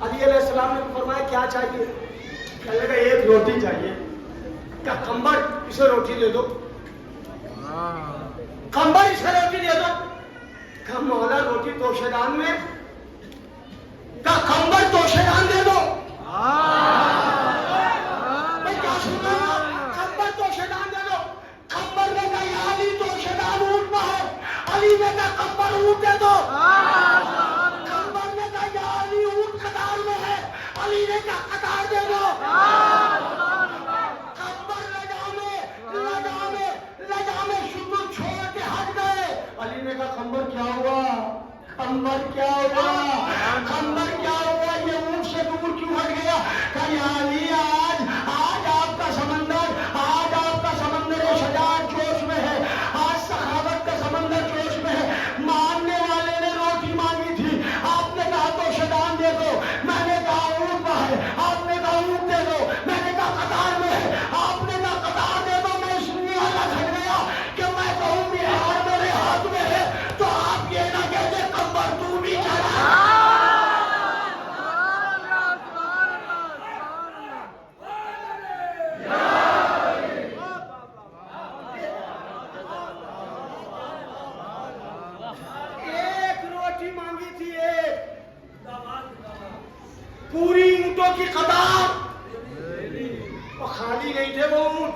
S1: علی علیہ السلام نے فرمایا کیا چاہیے. کہنے لگا ایک روٹی چاہیے. کیا کمبر, اسے روٹی دے دو. کمبر, اسے روٹی دے دو. کہا مولا روٹی توشیدان میں. کہا کمبر توشیدان دے دو. میں کیا سنا, کمبر توشیدان دے دو. کمبر نے کہا یا علی توشیدان اونٹ میں ہے. علی نے کہا کمبر اونٹ دے دو. کمبر نے کہا یا علی اونٹ قطار میں ہے. علی نے کہا قطار دے دو. علی نے کہا خمبر کیا ہوا, خمبر کیا ہوا, خمبر کیا ہوا, یہ اونٹ سے دور کیوں ہٹ گیا. کہ یا علی آج آپ کا سمندر, آج آپ کا سمندر شجاعت جوش میں ہے, آج سخاوت کا سمندر جوش میں ہے. مانگنے والے نے روٹی مانگی تھی, آپ نے کہا تو شیطان دے دو. میں نے کہا اونٹ میں ہے, آپ نے کہا اونٹ دے دو. میں نے کہا قطار میں ہے, آپ نے کہا قطار دے دو. میں اس لیے الگ ہٹ گیا کہ میں کہوں بہار میرے ہاتھ میں ہے, تو آپ یہ نہ کہتے کمبر تو بھی چلا. ایک روٹی مانگی تھی, ایک, پوری اونٹوں کی قطار, وہ خالی نہیں تھے وہ اونٹ,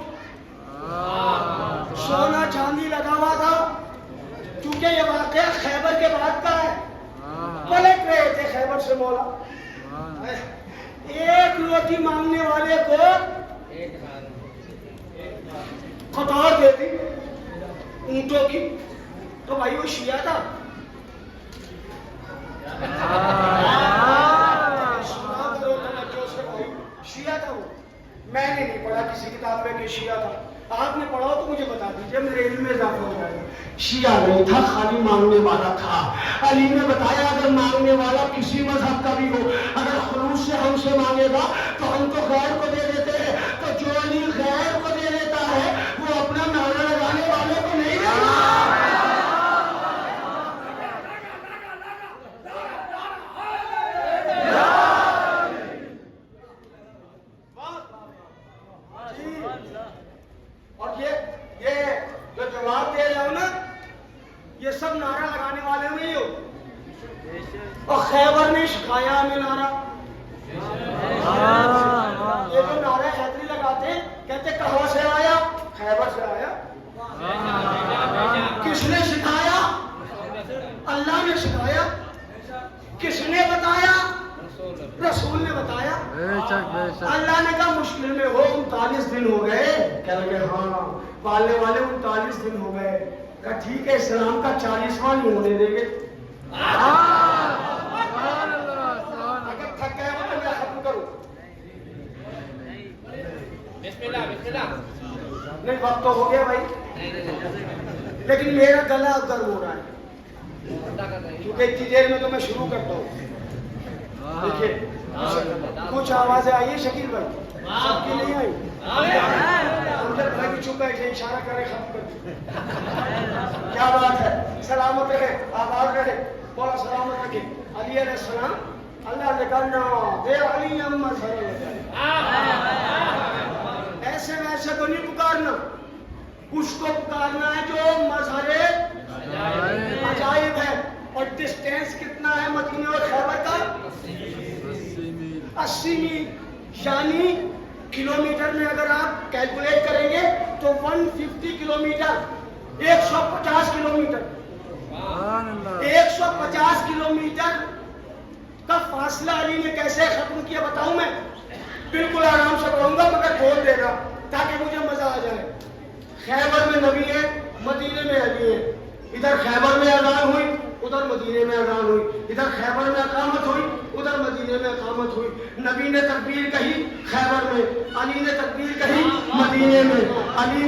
S1: سونا چاندی لگا ہوا تھا. کیونکہ یہ واقعہ خیبر کے بعد کا ہے, پلٹ رہے تھے خیبر سے مولا. ایک روٹی مانگنے والے کو قطار دے دی اونٹوں کی. تو بھائی وہ شیعہ تھا, شیعہ تھا وہ. میں نے نہیں پڑھا کسی کتاب میں کہ شیعہ تھا. آپ نے پڑھا تو مجھے بتا دیجئے, میرے علم میں اضافہ ہو جائے گا. شیعہ نہیں تھا, خالی مانگنے والا تھا. علی نے بتایا اگر مانگنے والا کسی مذہب کا بھی ہو, اگر خلوص سے ہم سے مانگے گا تو ہم تو غیر کو دے دیتے ہیں. تو جو علی غیر کو دے دیتا ہے وہ اپنا نعرہ لگانے والے کو نہیں دیتا. اور یہ جو جواب دے رہا ہوں نا، یہ سب نعرہ لگانے والے نہیں ہو. اور خیبر نے سکھایا ہمیں نعرہ. یہ جو نعرہ حیدری لگاتے کہتے کہاں سے آیا؟ خیبر سے آیا. کس نے سکھایا؟ اللہ نے سکھایا. کس نے بتایا؟ رسول نے بتایا. اللہ نے کہا مشکل میں ہو 39 دن ہو گئے. کہہ لگے ہاں پالنے والے 39 دن ہو گئے. کہا ٹھیک ہے اسلام کا 40واں نہیں ہونے دیں گے. اگر تھک گئے ہو تو میں ختم کروں. نہیں وقت تو ہو گیا بھائی، لیکن میرا گلا درد ہو رہا ہے کیونکہ اتنی دیر میں تو میں شروع کرتا ہوں. دیکھیے کچھ آوازیں آئی ہیں شکیل بھائی، سب کی نہیں آئی. بھائی بھی چپ ہے اشارہ کرے ختم کر. کیا بات ہے. سلامت رہے، آباد رہے، بولا سلامت رکھے. علی علیہ السلام اللہ نے کہا دے علی احمد ایسے ویسے تو نہیں پکارنا. اس کو پکارنا ہے جو مظہر عجائب ہے. اور ڈسٹینس کتنا ہے مدینے اور خیبر کا؟ 80 میل. یعنی کلومیٹر میں اگر آپ کیلکولیٹ کریں گے تو 150 کلومیٹر، 150 کلومیٹر، 150 کلومیٹر کا فاصلہ علی نے کیسے ختم کیا بتاؤں میں؟ بالکل آرام سے پڑھوں گا مگر بول دینا تاکہ مجھے مزہ آ جائے. خیبر میں نبی ہے، مدینے میں علی ہے. ادھر خیبر میں اذان ہوئی، ادھر مدینے میں اذان ہوئی. ادھر خیبر میں اقامت ہوئی، ادھر مدینے میں اقامت ہوئی. نبی نے تکبیر کہی خیبر میں، علی نے تکبیر کہی مدینے میں. نبی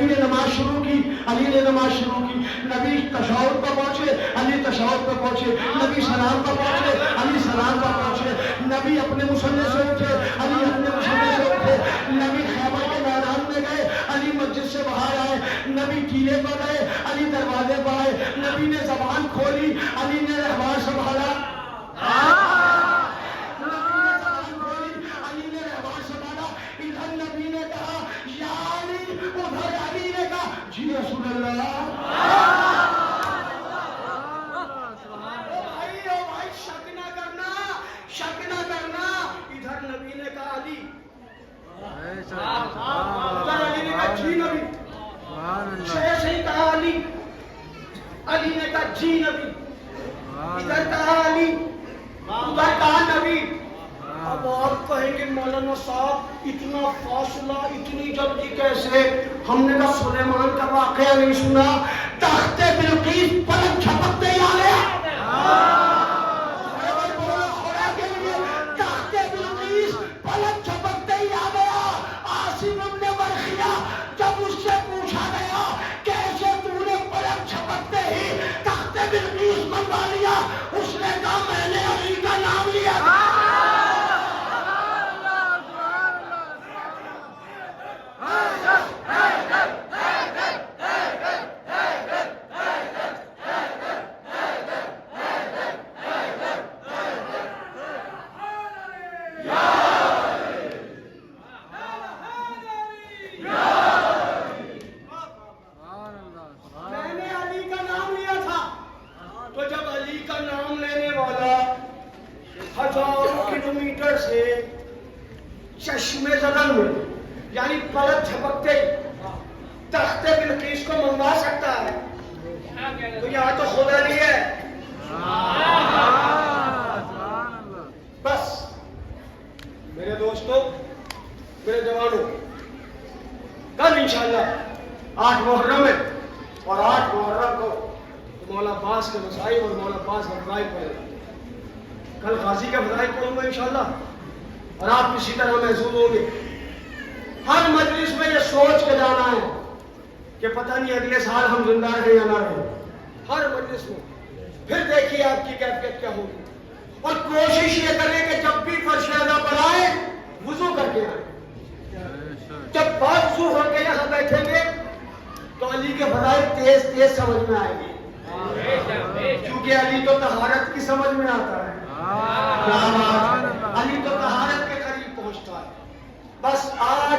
S1: نے نماز شروع کی، علی نے نماز شروع کی. نبی تشہد پر پہنچے، علی تشہد پر پہنچے. نبی سلام پر پہنچے، علی سلام پر پہنچے. نبی اپنے مصلی سے اٹھے، علی اپنے مصلی سے اٹھے. نبی خیبر کے میدان میں گئے، علی مسجد سے باہر آئے. نبی ٹیلے پر گئے، علی دروازے پر آئے. نبی نے زبان کھولی، علی نے رہبار سنبھالا. علی نے رہبار سنبھالا. ادھر نبی نے کہا یا علی، ادھر علی نے کہا جی رسول اللہ. بھائی شک نہ کرنا، شک نہ کرنا. ادھر نبی نے کہا علی، ادھر علی نے کہا جی نبی. صحیح کہا علی. علی نے کہا جی نبی. ادھر کہا علی، ادھر کہا نبی. اب آپ کہیں گے مولانا صاحب اتنا فاصلہ اتنی جلدی کیسے؟ ہم نے کہا سلیمان کا واقعہ نہیں سنا؟ تخت بلقیس پلک جھپکتے ہی آ گیا. تخت بلقیس پلک جھپکتے ہی آ گیا. عاصم بن برخیہ جب اس سے پوچھا گیا کیسے تو نے پلک جھپکتے ہی تخت بلقیس منگوا لیا، اس نے کہا میں نے علی کا نام لیا تھا. چشمے زدن میں یعنی پلک جھپکتے ہی تخت بلقیس کو منگوا سکتا ہے تو یہاں تو خدا نہیں ہے. بس میرے دوستوں، میرے جوانوں، کل انشاءاللہ 8 محرم ہے اور 8 محرم کو مولا عباس کے مسائب اور مولا عباس کا فضائل پڑھے گا. کل غازی کا فضائل پڑھوں گا انشاءاللہ اور آپ اسی طرح محسوس ہوں گے. ہر مجلس میں یہ سوچ کے جانا ہے کہ پتہ نہیں اگلے سال ہم زندہ رہیں یا نہ رہیں. ہر مجلس میں پھر دیکھیے آپ کی کیفیت کیا ہوگی. اور کوشش یہ کریں کہ جب بھی فرش ادا پر آئے وضو کر کے آئیں. جب بات وضو ہو کے یہاں بیٹھیں گے تو علی کے فضائل تیز تیز سمجھ میں آئیں گے کیونکہ علی تو طہارت کی سمجھ میں آتا ہے. علی تو طہارت کے قریب پہنچتا ہے. بس آج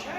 S1: 6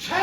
S1: 6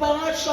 S1: 500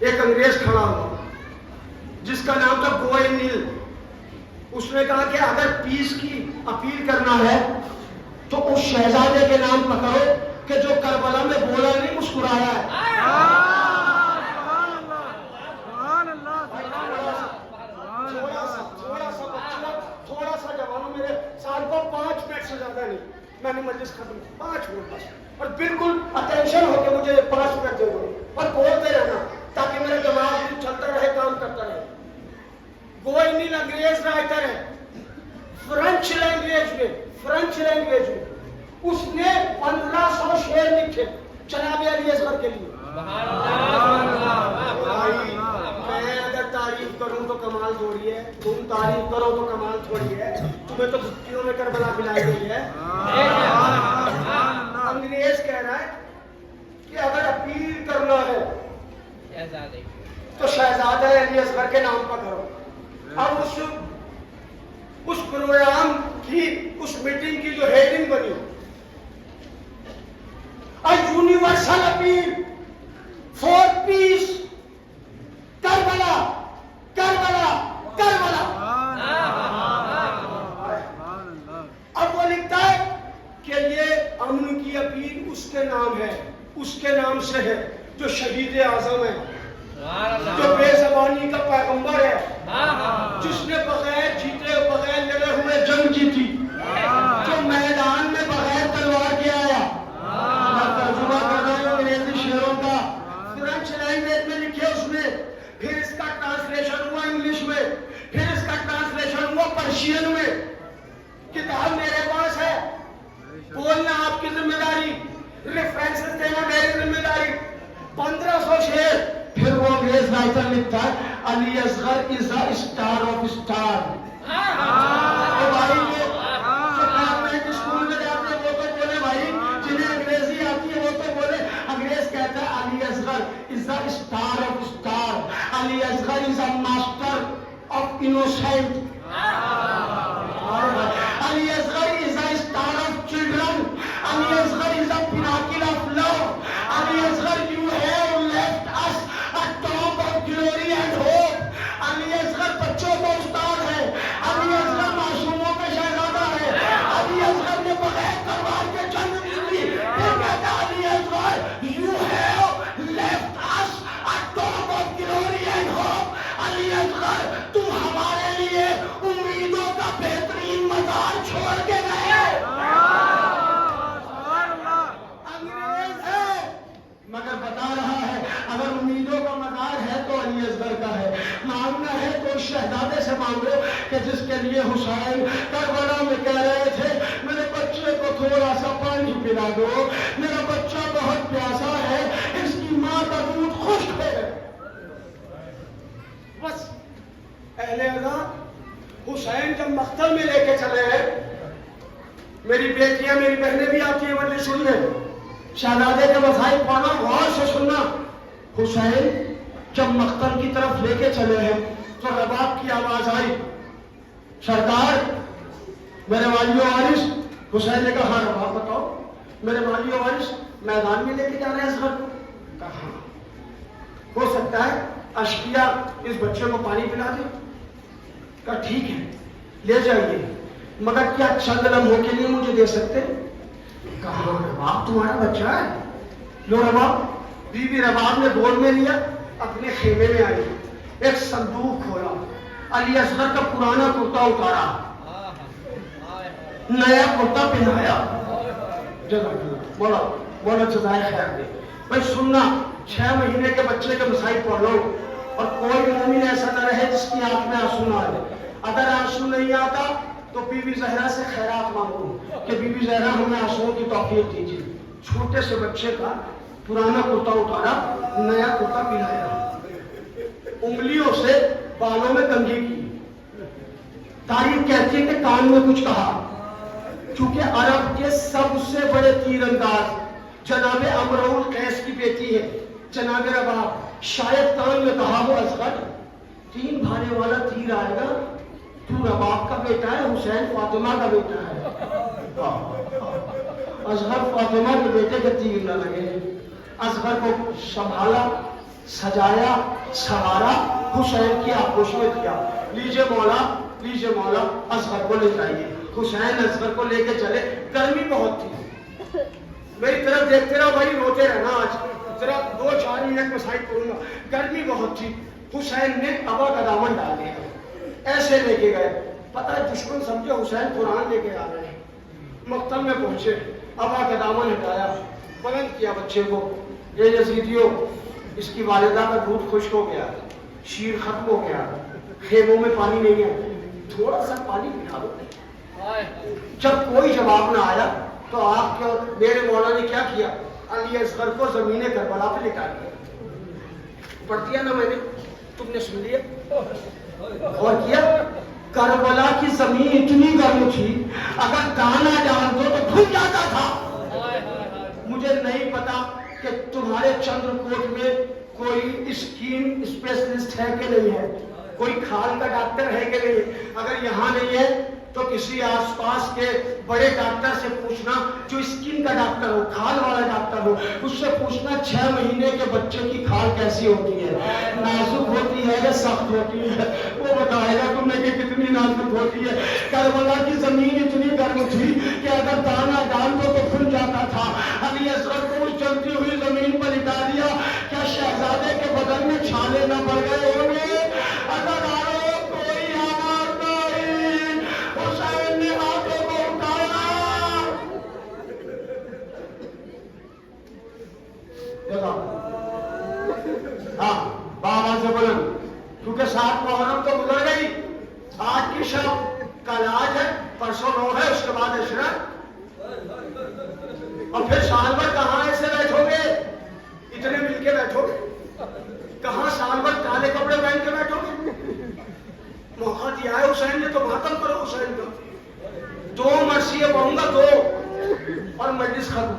S1: ایک انگریز کھڑا ہوا جس کا نام تھا گوئنل. اس نے کہا کہ اگر پیس کی اپیل کرنا ہے تو اس شہزادے کے نام پر کرو کہ جو کربلا میں بولا نہیں مسکرایا ہے. تھوڑا سا جوانوں میرے سال کو 5 منٹ سے زیادہ نہیں, میں نے مجلس ختم 5 منٹ بس, اور بالکل اٹینشن ہو کے مجھے 5 منٹ دے دو اور بولتے رہنا تاکہ میرا دماغ بھی چلتا رہے, کام کرتا رہے. گوئنل انگریز رائٹر ہے, فرینچ لینگویج میں اس نے 1500 شعر لکھے جناب علی اصغر کے لیے. میں اگر تعریف کروں تو کمال تھوڑی ہے, تم تعریف کرو تو کمال تھوڑی ہے, تمہیں تو گھٹیوں میں کربلا پلائی گئی ہے. انگریز کہہ رہا ہے کہ اگر اپیل کرنا ہے تو شہزادہ علی اصغر کے نام پر کرو. اب اس پروگرام کی, اس میٹنگ کی جو ہیڈنگ بنی, A universal appeal for peace, Karbala Karbala Karbala. اب وہ لکھتا ہے کہ یہ امن کی اپیل اس کے نام ہے, اس کے نام سے ہے جو شہید اعظم ہے, جو بے زبانی کا پیغمبر ہے, جس نے بغیر جیتے بغیر لڑے ہوئے جنگ جیتی, جو میدان میں بغیر تلوار کے آیا. ترجمہ کر رہا ہوں انگریزی شعروں کا, فرینچ لینگویج میں لکھے اس میں, پھر اس کا ٹرانسلیشن ہوا انگلش میں, پھر اس کا ٹرانسلیشن ہوا پرشین میں. کتاب میرے پاس ہے, بولنا آپ کی ذمہ داری, ریفرنسز دینا میری ذمہ داری. 1500 شعر. پھر وہ انگریز رائٹر لکھتا ہے Ali Asghar is a star of star. School میں جاتے وہ تو بولے بھائی, جنہیں انگریزی آتی ہے وہ تو بولے. انگریز کہتا ہے Ali Asghar is a star of star, Ali Asghar is a master of innocent, Ali Asghar is a star of children, Ali Asghar is a pinnacle of love, Ali Asghar you have left us a top of glory and hope. Ali Asghar بچوں کا استاد ہے, علی اصغر معصوموں کا شہزادہ ہے, علی اصغر نے بغیر تلوار کے جنگ جیتی. پھر کہتا ہے Ali Asghar you have left us a top of glory and hope. Ali Asghar تم ہمارے لیے امیدوں کا بہترین مزار چھوڑ کے گئے. انگریز ہے مگر بتا رہا ہے اگر امیدوں کا مزار ہے تو علی اصغر کا ہے. مانگنا ہے تو اس شہزادے سے مانگو کہ جس کے لیے حسین کربلا میں کہہ رہے تھے میرے بچے کو تھوڑا سا پانی پلا دو, میرا بچہ بہت پیاسا ہے, اس کی ماں کا دودھ خشک ہے. بس اہل اللہ حسین جب مقتل میں لے کے چلے ہیں, میری بیٹیاں میری بہنیں بھی آتی ہیں مجلس سننے, شہزادے کے مسائل پڑھنا, غور سے سننا. حسین جب مقتل کی طرف لے کے چلے ہیں تو رباب کی آواز آئی, سرکار میرے والی وارث. حسین نے کہا ہاں رباب بتاؤ, میرے والی وارث میدان میں لے کے جا رہے ہیں اصغر کو. کہا ہو سکتا ہے اشقیا اس بچے کو پانی پلا دے. کہا ٹھیک ہے لے جائیے, مگر کیا چند لمحوں کے لیے مجھے دے سکتے. کہا رباب تمہارا بچہ ہے, لو رباب. بی بی رباب نے گود میں لیا, اپنے خیمے میں آئی, ایک صندوق کھولا, علی اصغر کا پرانا کرتا اتارا, نیا کرتا پہنایا. بولا بولا جزائے خیر دے. بھائی سننا, 6 مہینے کے بچے کے مسائل پڑھ لو, اور کوئی مومن ایسا نہ رہے جس کی آنکھ میں آنسو نہ آئے. اگر آنسو نہیں آتا تو بی بی زہرا سے خیرات مانگو کہ بی بی زہرا ہمیں آنسوؤں کی توفیق دیجیے. چھوٹے سے بچے کا پرانا کرتا اتارا, نیا کرتا پہنایا, انگلیوں سے بالوں میں کنگھی کی. تاریخ کہتی ہے کہ کان میں کچھ کہا, چونکہ عرب کے سب سے بڑے تیر انداز جناب امرؤ القیس کی بیٹی ہے جناب رباب, شاید کان میں کہا ہو اصغر 3 بھانے والا تیر آئے گا, تو رباب کا بیٹا ہے, حسین فاطمہ کا بیٹا ہے. اصغر فاطمہ کے بیٹے کے تیر نہ لگے. اصغر کو سنبھالا, سجایا سوارا حسین کی آغوش میں کیا. لیجئے مولا اصغر کو لے جائیے. حسین اصغر کو لے کے چلے. گرمی بہت تھی. میری طرف دیکھتے رہو بھائی, روتے رہنا. آج ذرا 2-4 منٹ میں سائڈ کروں گا. گرمی بہت تھی. حسین نے ابا کا دامن ڈال دیا, ایسے لے کے گئے. پتہ ہے دشمن سمجھے حسین قرآن لے کے آ رہے ہیں. مقتل میں پہنچے, ابا کا دامن ہٹایا, بلند کیا بچے کو. یہ یزیدیوں, اس کی والدہ کا دودھ خشک ہو گیا, شیر ختم ہو گیا, خیموں میں پانی نہیں ہے, تھوڑا سا پانی پلا دو. جب کوئی جواب نہ آیا تو آپ کے میرے مولا نے کیا کیا, علی اصغر کو زمین کربلا پہ لٹا دیا. پڑھ دیا نا میں نے, تم نے سن لیا اور کیا. کربلا کی زمین اتنی گرم تھی, اگر دانا ڈال دو تو بھول جاتا تھا. مجھے نہیں پتا کہ تمہارے چندر کوٹ میں کوئی اسکین اسپیشلسٹ ہے کہ نہیں ہے, کوئی کھال کا ڈاکٹر ہے کہ نہیں. اگر یہاں نہیں ہے تو کسی آس پاس کے بڑے ڈاکٹر سے پوچھنا, جو اسکن کا ڈاکٹر ہو, کھال والا ڈاکٹر ہو, اس سے پوچھنا 6 مہینے کے بچے کی کھال کیسی ہوتی ہے, نازک ہوتی ہے یا سخت ہوتی ہے, وہ بتائے گا تمہیں کہ کتنی نازک ہوتی ہے. کربلا کی زمین اتنی گرم تھی کہ اگر دانا ڈال دو تو کھل جاتا تھا. علی اصغر کو اس جلتی ہوئی زمین پر لٹا دیا. کیا شہزادے کے بدن میں چھالے نہ پڑ گئے ہوں گے؟ ہاں بابا سے بلند, کیونکہ 7 محرم تو گزر گئی. آج کی شب, کل آج ہے, پرسوں 9 ہے, اس کے بعد عشرہ, اور پھر سال بھر کہاں ایسے بیٹھو گے, اتنے مل کے بیٹھو گے, کہاں سال بھر کالے کپڑے پہن کے بیٹھو گے. موقع دیا ہے حسین نے تو ماتم کرو حسین کا. 2 مرثیے پڑھوں گا, 2 اور مجلس ختم.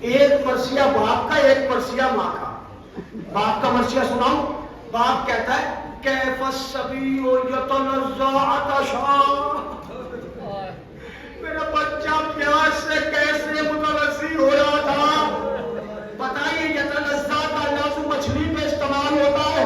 S1: ایک مرثیہ باپ کا, ایک مرثیہ ماں کا. باپ کا مرثیہ سناؤ. باپ کہتا ہے کیف الصبی یتلظی عطشا, میرا بچہ پیاس سے کیسے متلظی ہو رہا تھا. بتائیے یتلظی کا لفظ مچھلی پہ استعمال ہوتا ہے.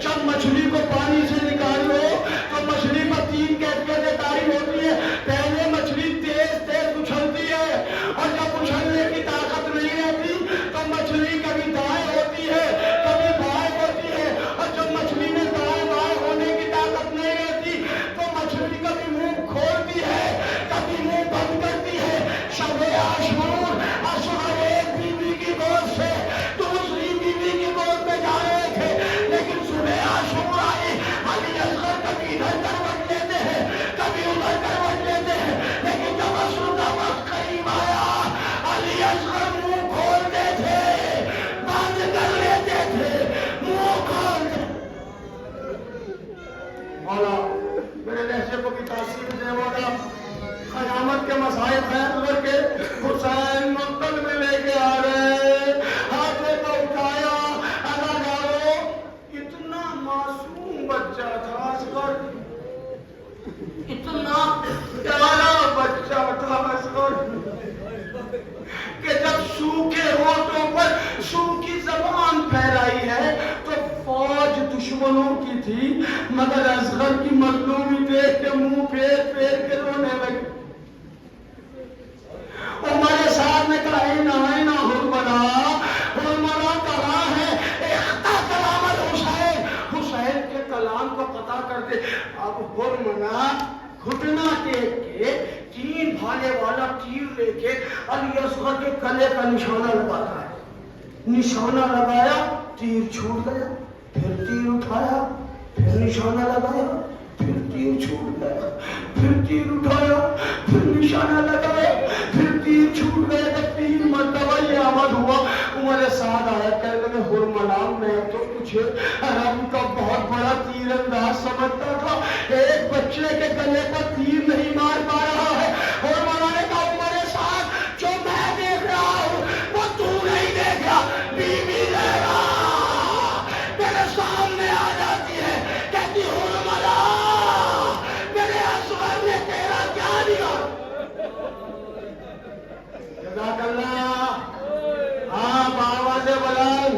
S1: جب مچھلی کو پانی سے نکالو تو مچھلی پر 3 کیفیتیں طاری ہوتی ہے. پہلے مچھلی تیز تیز اچھلتی ہے, اور جب اچھلنے کی طاقت نہیں رہتی تو مچھلی کبھی دائیں ہوتی ہے, کبھی بائیں ہوتی ہے, اور جب مچھلی میں دائیں بائیں ہونے کی طاقت نہیں رہتی تو مچھلی کبھی منہ کھولتی ہے, کبھی منہ بند کرتی ہے. شب عاشور اصغر ایک بیوی کی گود سے دوسری بیوی کی گود میں جا رہے تھے, لیکن صبح عاشور آئی. علی اصغر کبھی ادھر کروٹ لیتے ہیں, کبھی ادھر کروٹ لیتے ہیں, لیکن جب عصر کا وقت قریب آیا علی اصغر منہ کھولتے تھے, بند کر لیتے تھے, منہ کھولتے. مولا میرے لہجے کو بھی تاثیر دے مولا. قیامت کے مسائل خیر کر کے حسین مقتل میں لے کے آ رہے, ہاتھوں کو اٹھایا. اللہ جانو اتنا معصوم بچہ تھا اصغر, اتنا پیارا بچہ تھا اصغر, کہ جب سوکھے ہونٹوں پر سوکھی زبان پھیلائی ہے تو فوج دشمنوں کی تھی, مگر اصغر کی مظلومی دیکھ کے منہ پھیر پھیر کے رونے لگے. عمر سعد نے کہا اینا حرملا کہا ہے, اختا کلام الحسین, حسین کے کلام کو قطع کر دے. اب حرملا گھٹنا ٹیک کے 3 بھالے والا تیر لے کے علی اصغر کے گلے کا نشانہ لگاتا ہے. نشانہ لگایا, تیر چھوٹ گیا, پھر تیر اٹھایا, پھر نشانہ لگایا, پھر تیر چھوٹ گیا, پھر تیر اٹھایا, پھر نشانہ لگایا, پھر تیر چھوٹ گیا. جب 3 مرتبہ یہ آمد ہوا, عمر سعد آیا, کہنے لگے حرملا میں تو تجھے رب کا بہت بڑا تیر انداز سمجھتا تھا, ایک بچے کے گلے پر تیر نہیں مار پا رہا ہے. حرملا نے کہا عمر سعد جو میں دیکھ رہا ہوں وہ تو نہیں دیکھ رہا. بیوی لہرا میرے سامنے آ جاتی ہے, کہتی حرملا میرے اصغر نے تیرا کیا دیا. جزاک اللہ. ہاں بابا سے بلند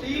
S1: 3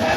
S1: 6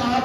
S1: 7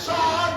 S1: 7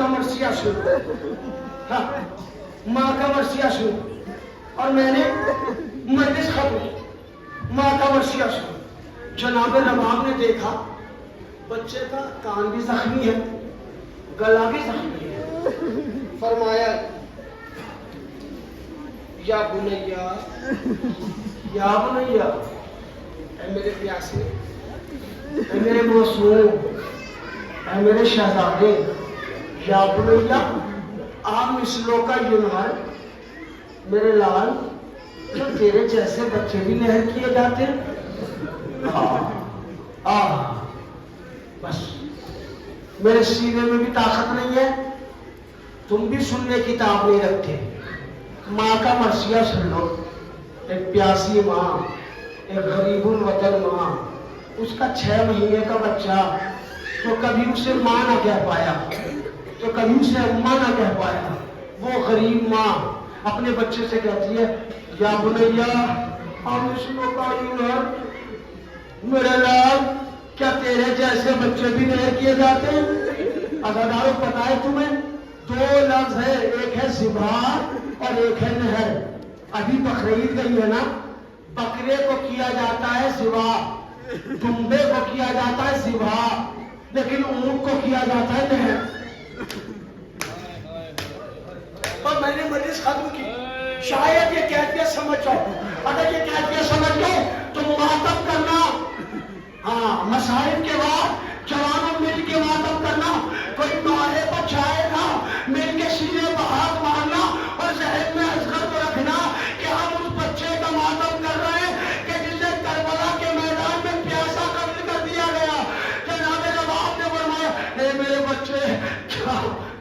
S1: کا مرثیہ سنو، ہاں ماں کا مرثیہ سنو، اور میں نے مجلس ختم کی، ماں کا مرثیہ سنو۔ جناب نواب نے دیکھا بچے کا کان بھی زخمی ہے، گلا بھی زخمی ہے، فرمایا یا بنیا، یا بنیا، اے میرے پیاسے، اے میرے معصوم، اے میرے شہزادے، یا بنیا آپ مثلوں کا یونہر، میرے لال، کیا تیرے جیسے بچے بھی نہر کیے جاتے ہیں؟ بس میرے سینے میں بھی طاقت نہیں ہے، تم بھی سننے کی تاب نہیں رکھتے۔ ماں کا مرثیہ سن لو۔ ایک پیاسی ماں، ایک غریب الوطن ماں، اس کا 6 مہینے کا بچہ تو کبھی اسے ماں نہ کہہ پایا، تو کبھی اسے اماں نہ کہہ پایا، وہ غریب ماں اپنے بچے سے کہتی ہے یا بنیا ہم اسلو کا یونہر، میرے لال کیا تیرے جیسے بچے بھی نہر کیے جاتے ہیں؟ عزادارو پتہ ہے تمہیں 2 لفظ ہے، ایک ہے ذبح اور ایک ہے نہر۔ ابھی بقرعید گئی ہے نا، بکرے کو کیا جاتا ہے ذبح، دمبے کو کیا جاتا ہے ذبح، لیکن اونٹ کو کیا جاتا ہے نہر۔ اور میں نے مجلس ختم کی، شاید یہ کیفیت سمجھ جاؤ، اگر یہ کیفیت سمجھ گئے تو ماتم کرنا، ہاں مصائب کے بعد جوانوں مل کے ماتم کرنا، کوئی نوحے پر چھائے گا مل کے سینے پر ہاتھ مارنا اور ذہن میں اصغر کو رکھنا کہ ہم اس بچے کا ماتم کر رہے ہیں کہ جسے کربلا کے میدان میں پیاسا قتل کر دیا گیا۔ جناب نواب نے فرمایا اے میرے بچے،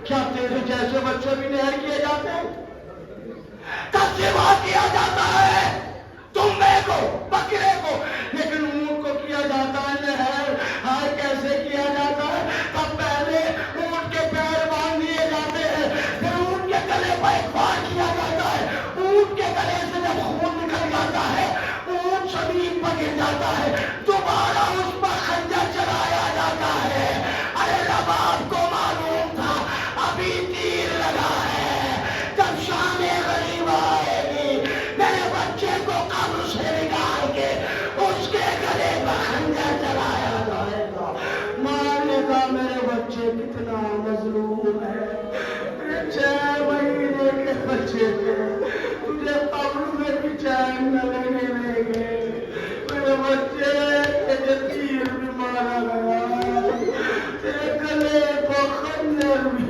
S1: کیا تیرے جیسے بچے بھی نہر کیے جاتے ہیں؟ ذبح کیا جاتا ہے دمبے کو، بکرے کو، لیکن اونٹ کو کیا جاتا ہے نہر۔ ہائے کیسے کیا جاتا ہے؟ تب پہلے اونٹ کے پیر باندھ دیے جاتے ہیں، پھر اونٹ کے گلے پر ایک بار کیا جاتا ہے، اونٹ کے گلے سے جب خون نکل جاتا ہے اونٹ زمین پر گر جاتا ہے، دوبارہ اس پر خنجر چلایا جاتا ہے۔ ارے رباب کو معلوم تھا ابھی تیر لگا ہے، جب شام غریب آئے گی میرے بچے کو قبر سے نکال کے اس کے گلے پر خنجر چلایا جائے گا۔ مارنے کا میرے بچے کتنا مظلوم ہے، 6 مہینے کے بچے تھے، تجھے قبر میں بھی چین نہ لگنے دیں گے، میرے بچے تجھے تیر بھی مارا گیا، تیرے گلے کو خنجر بھی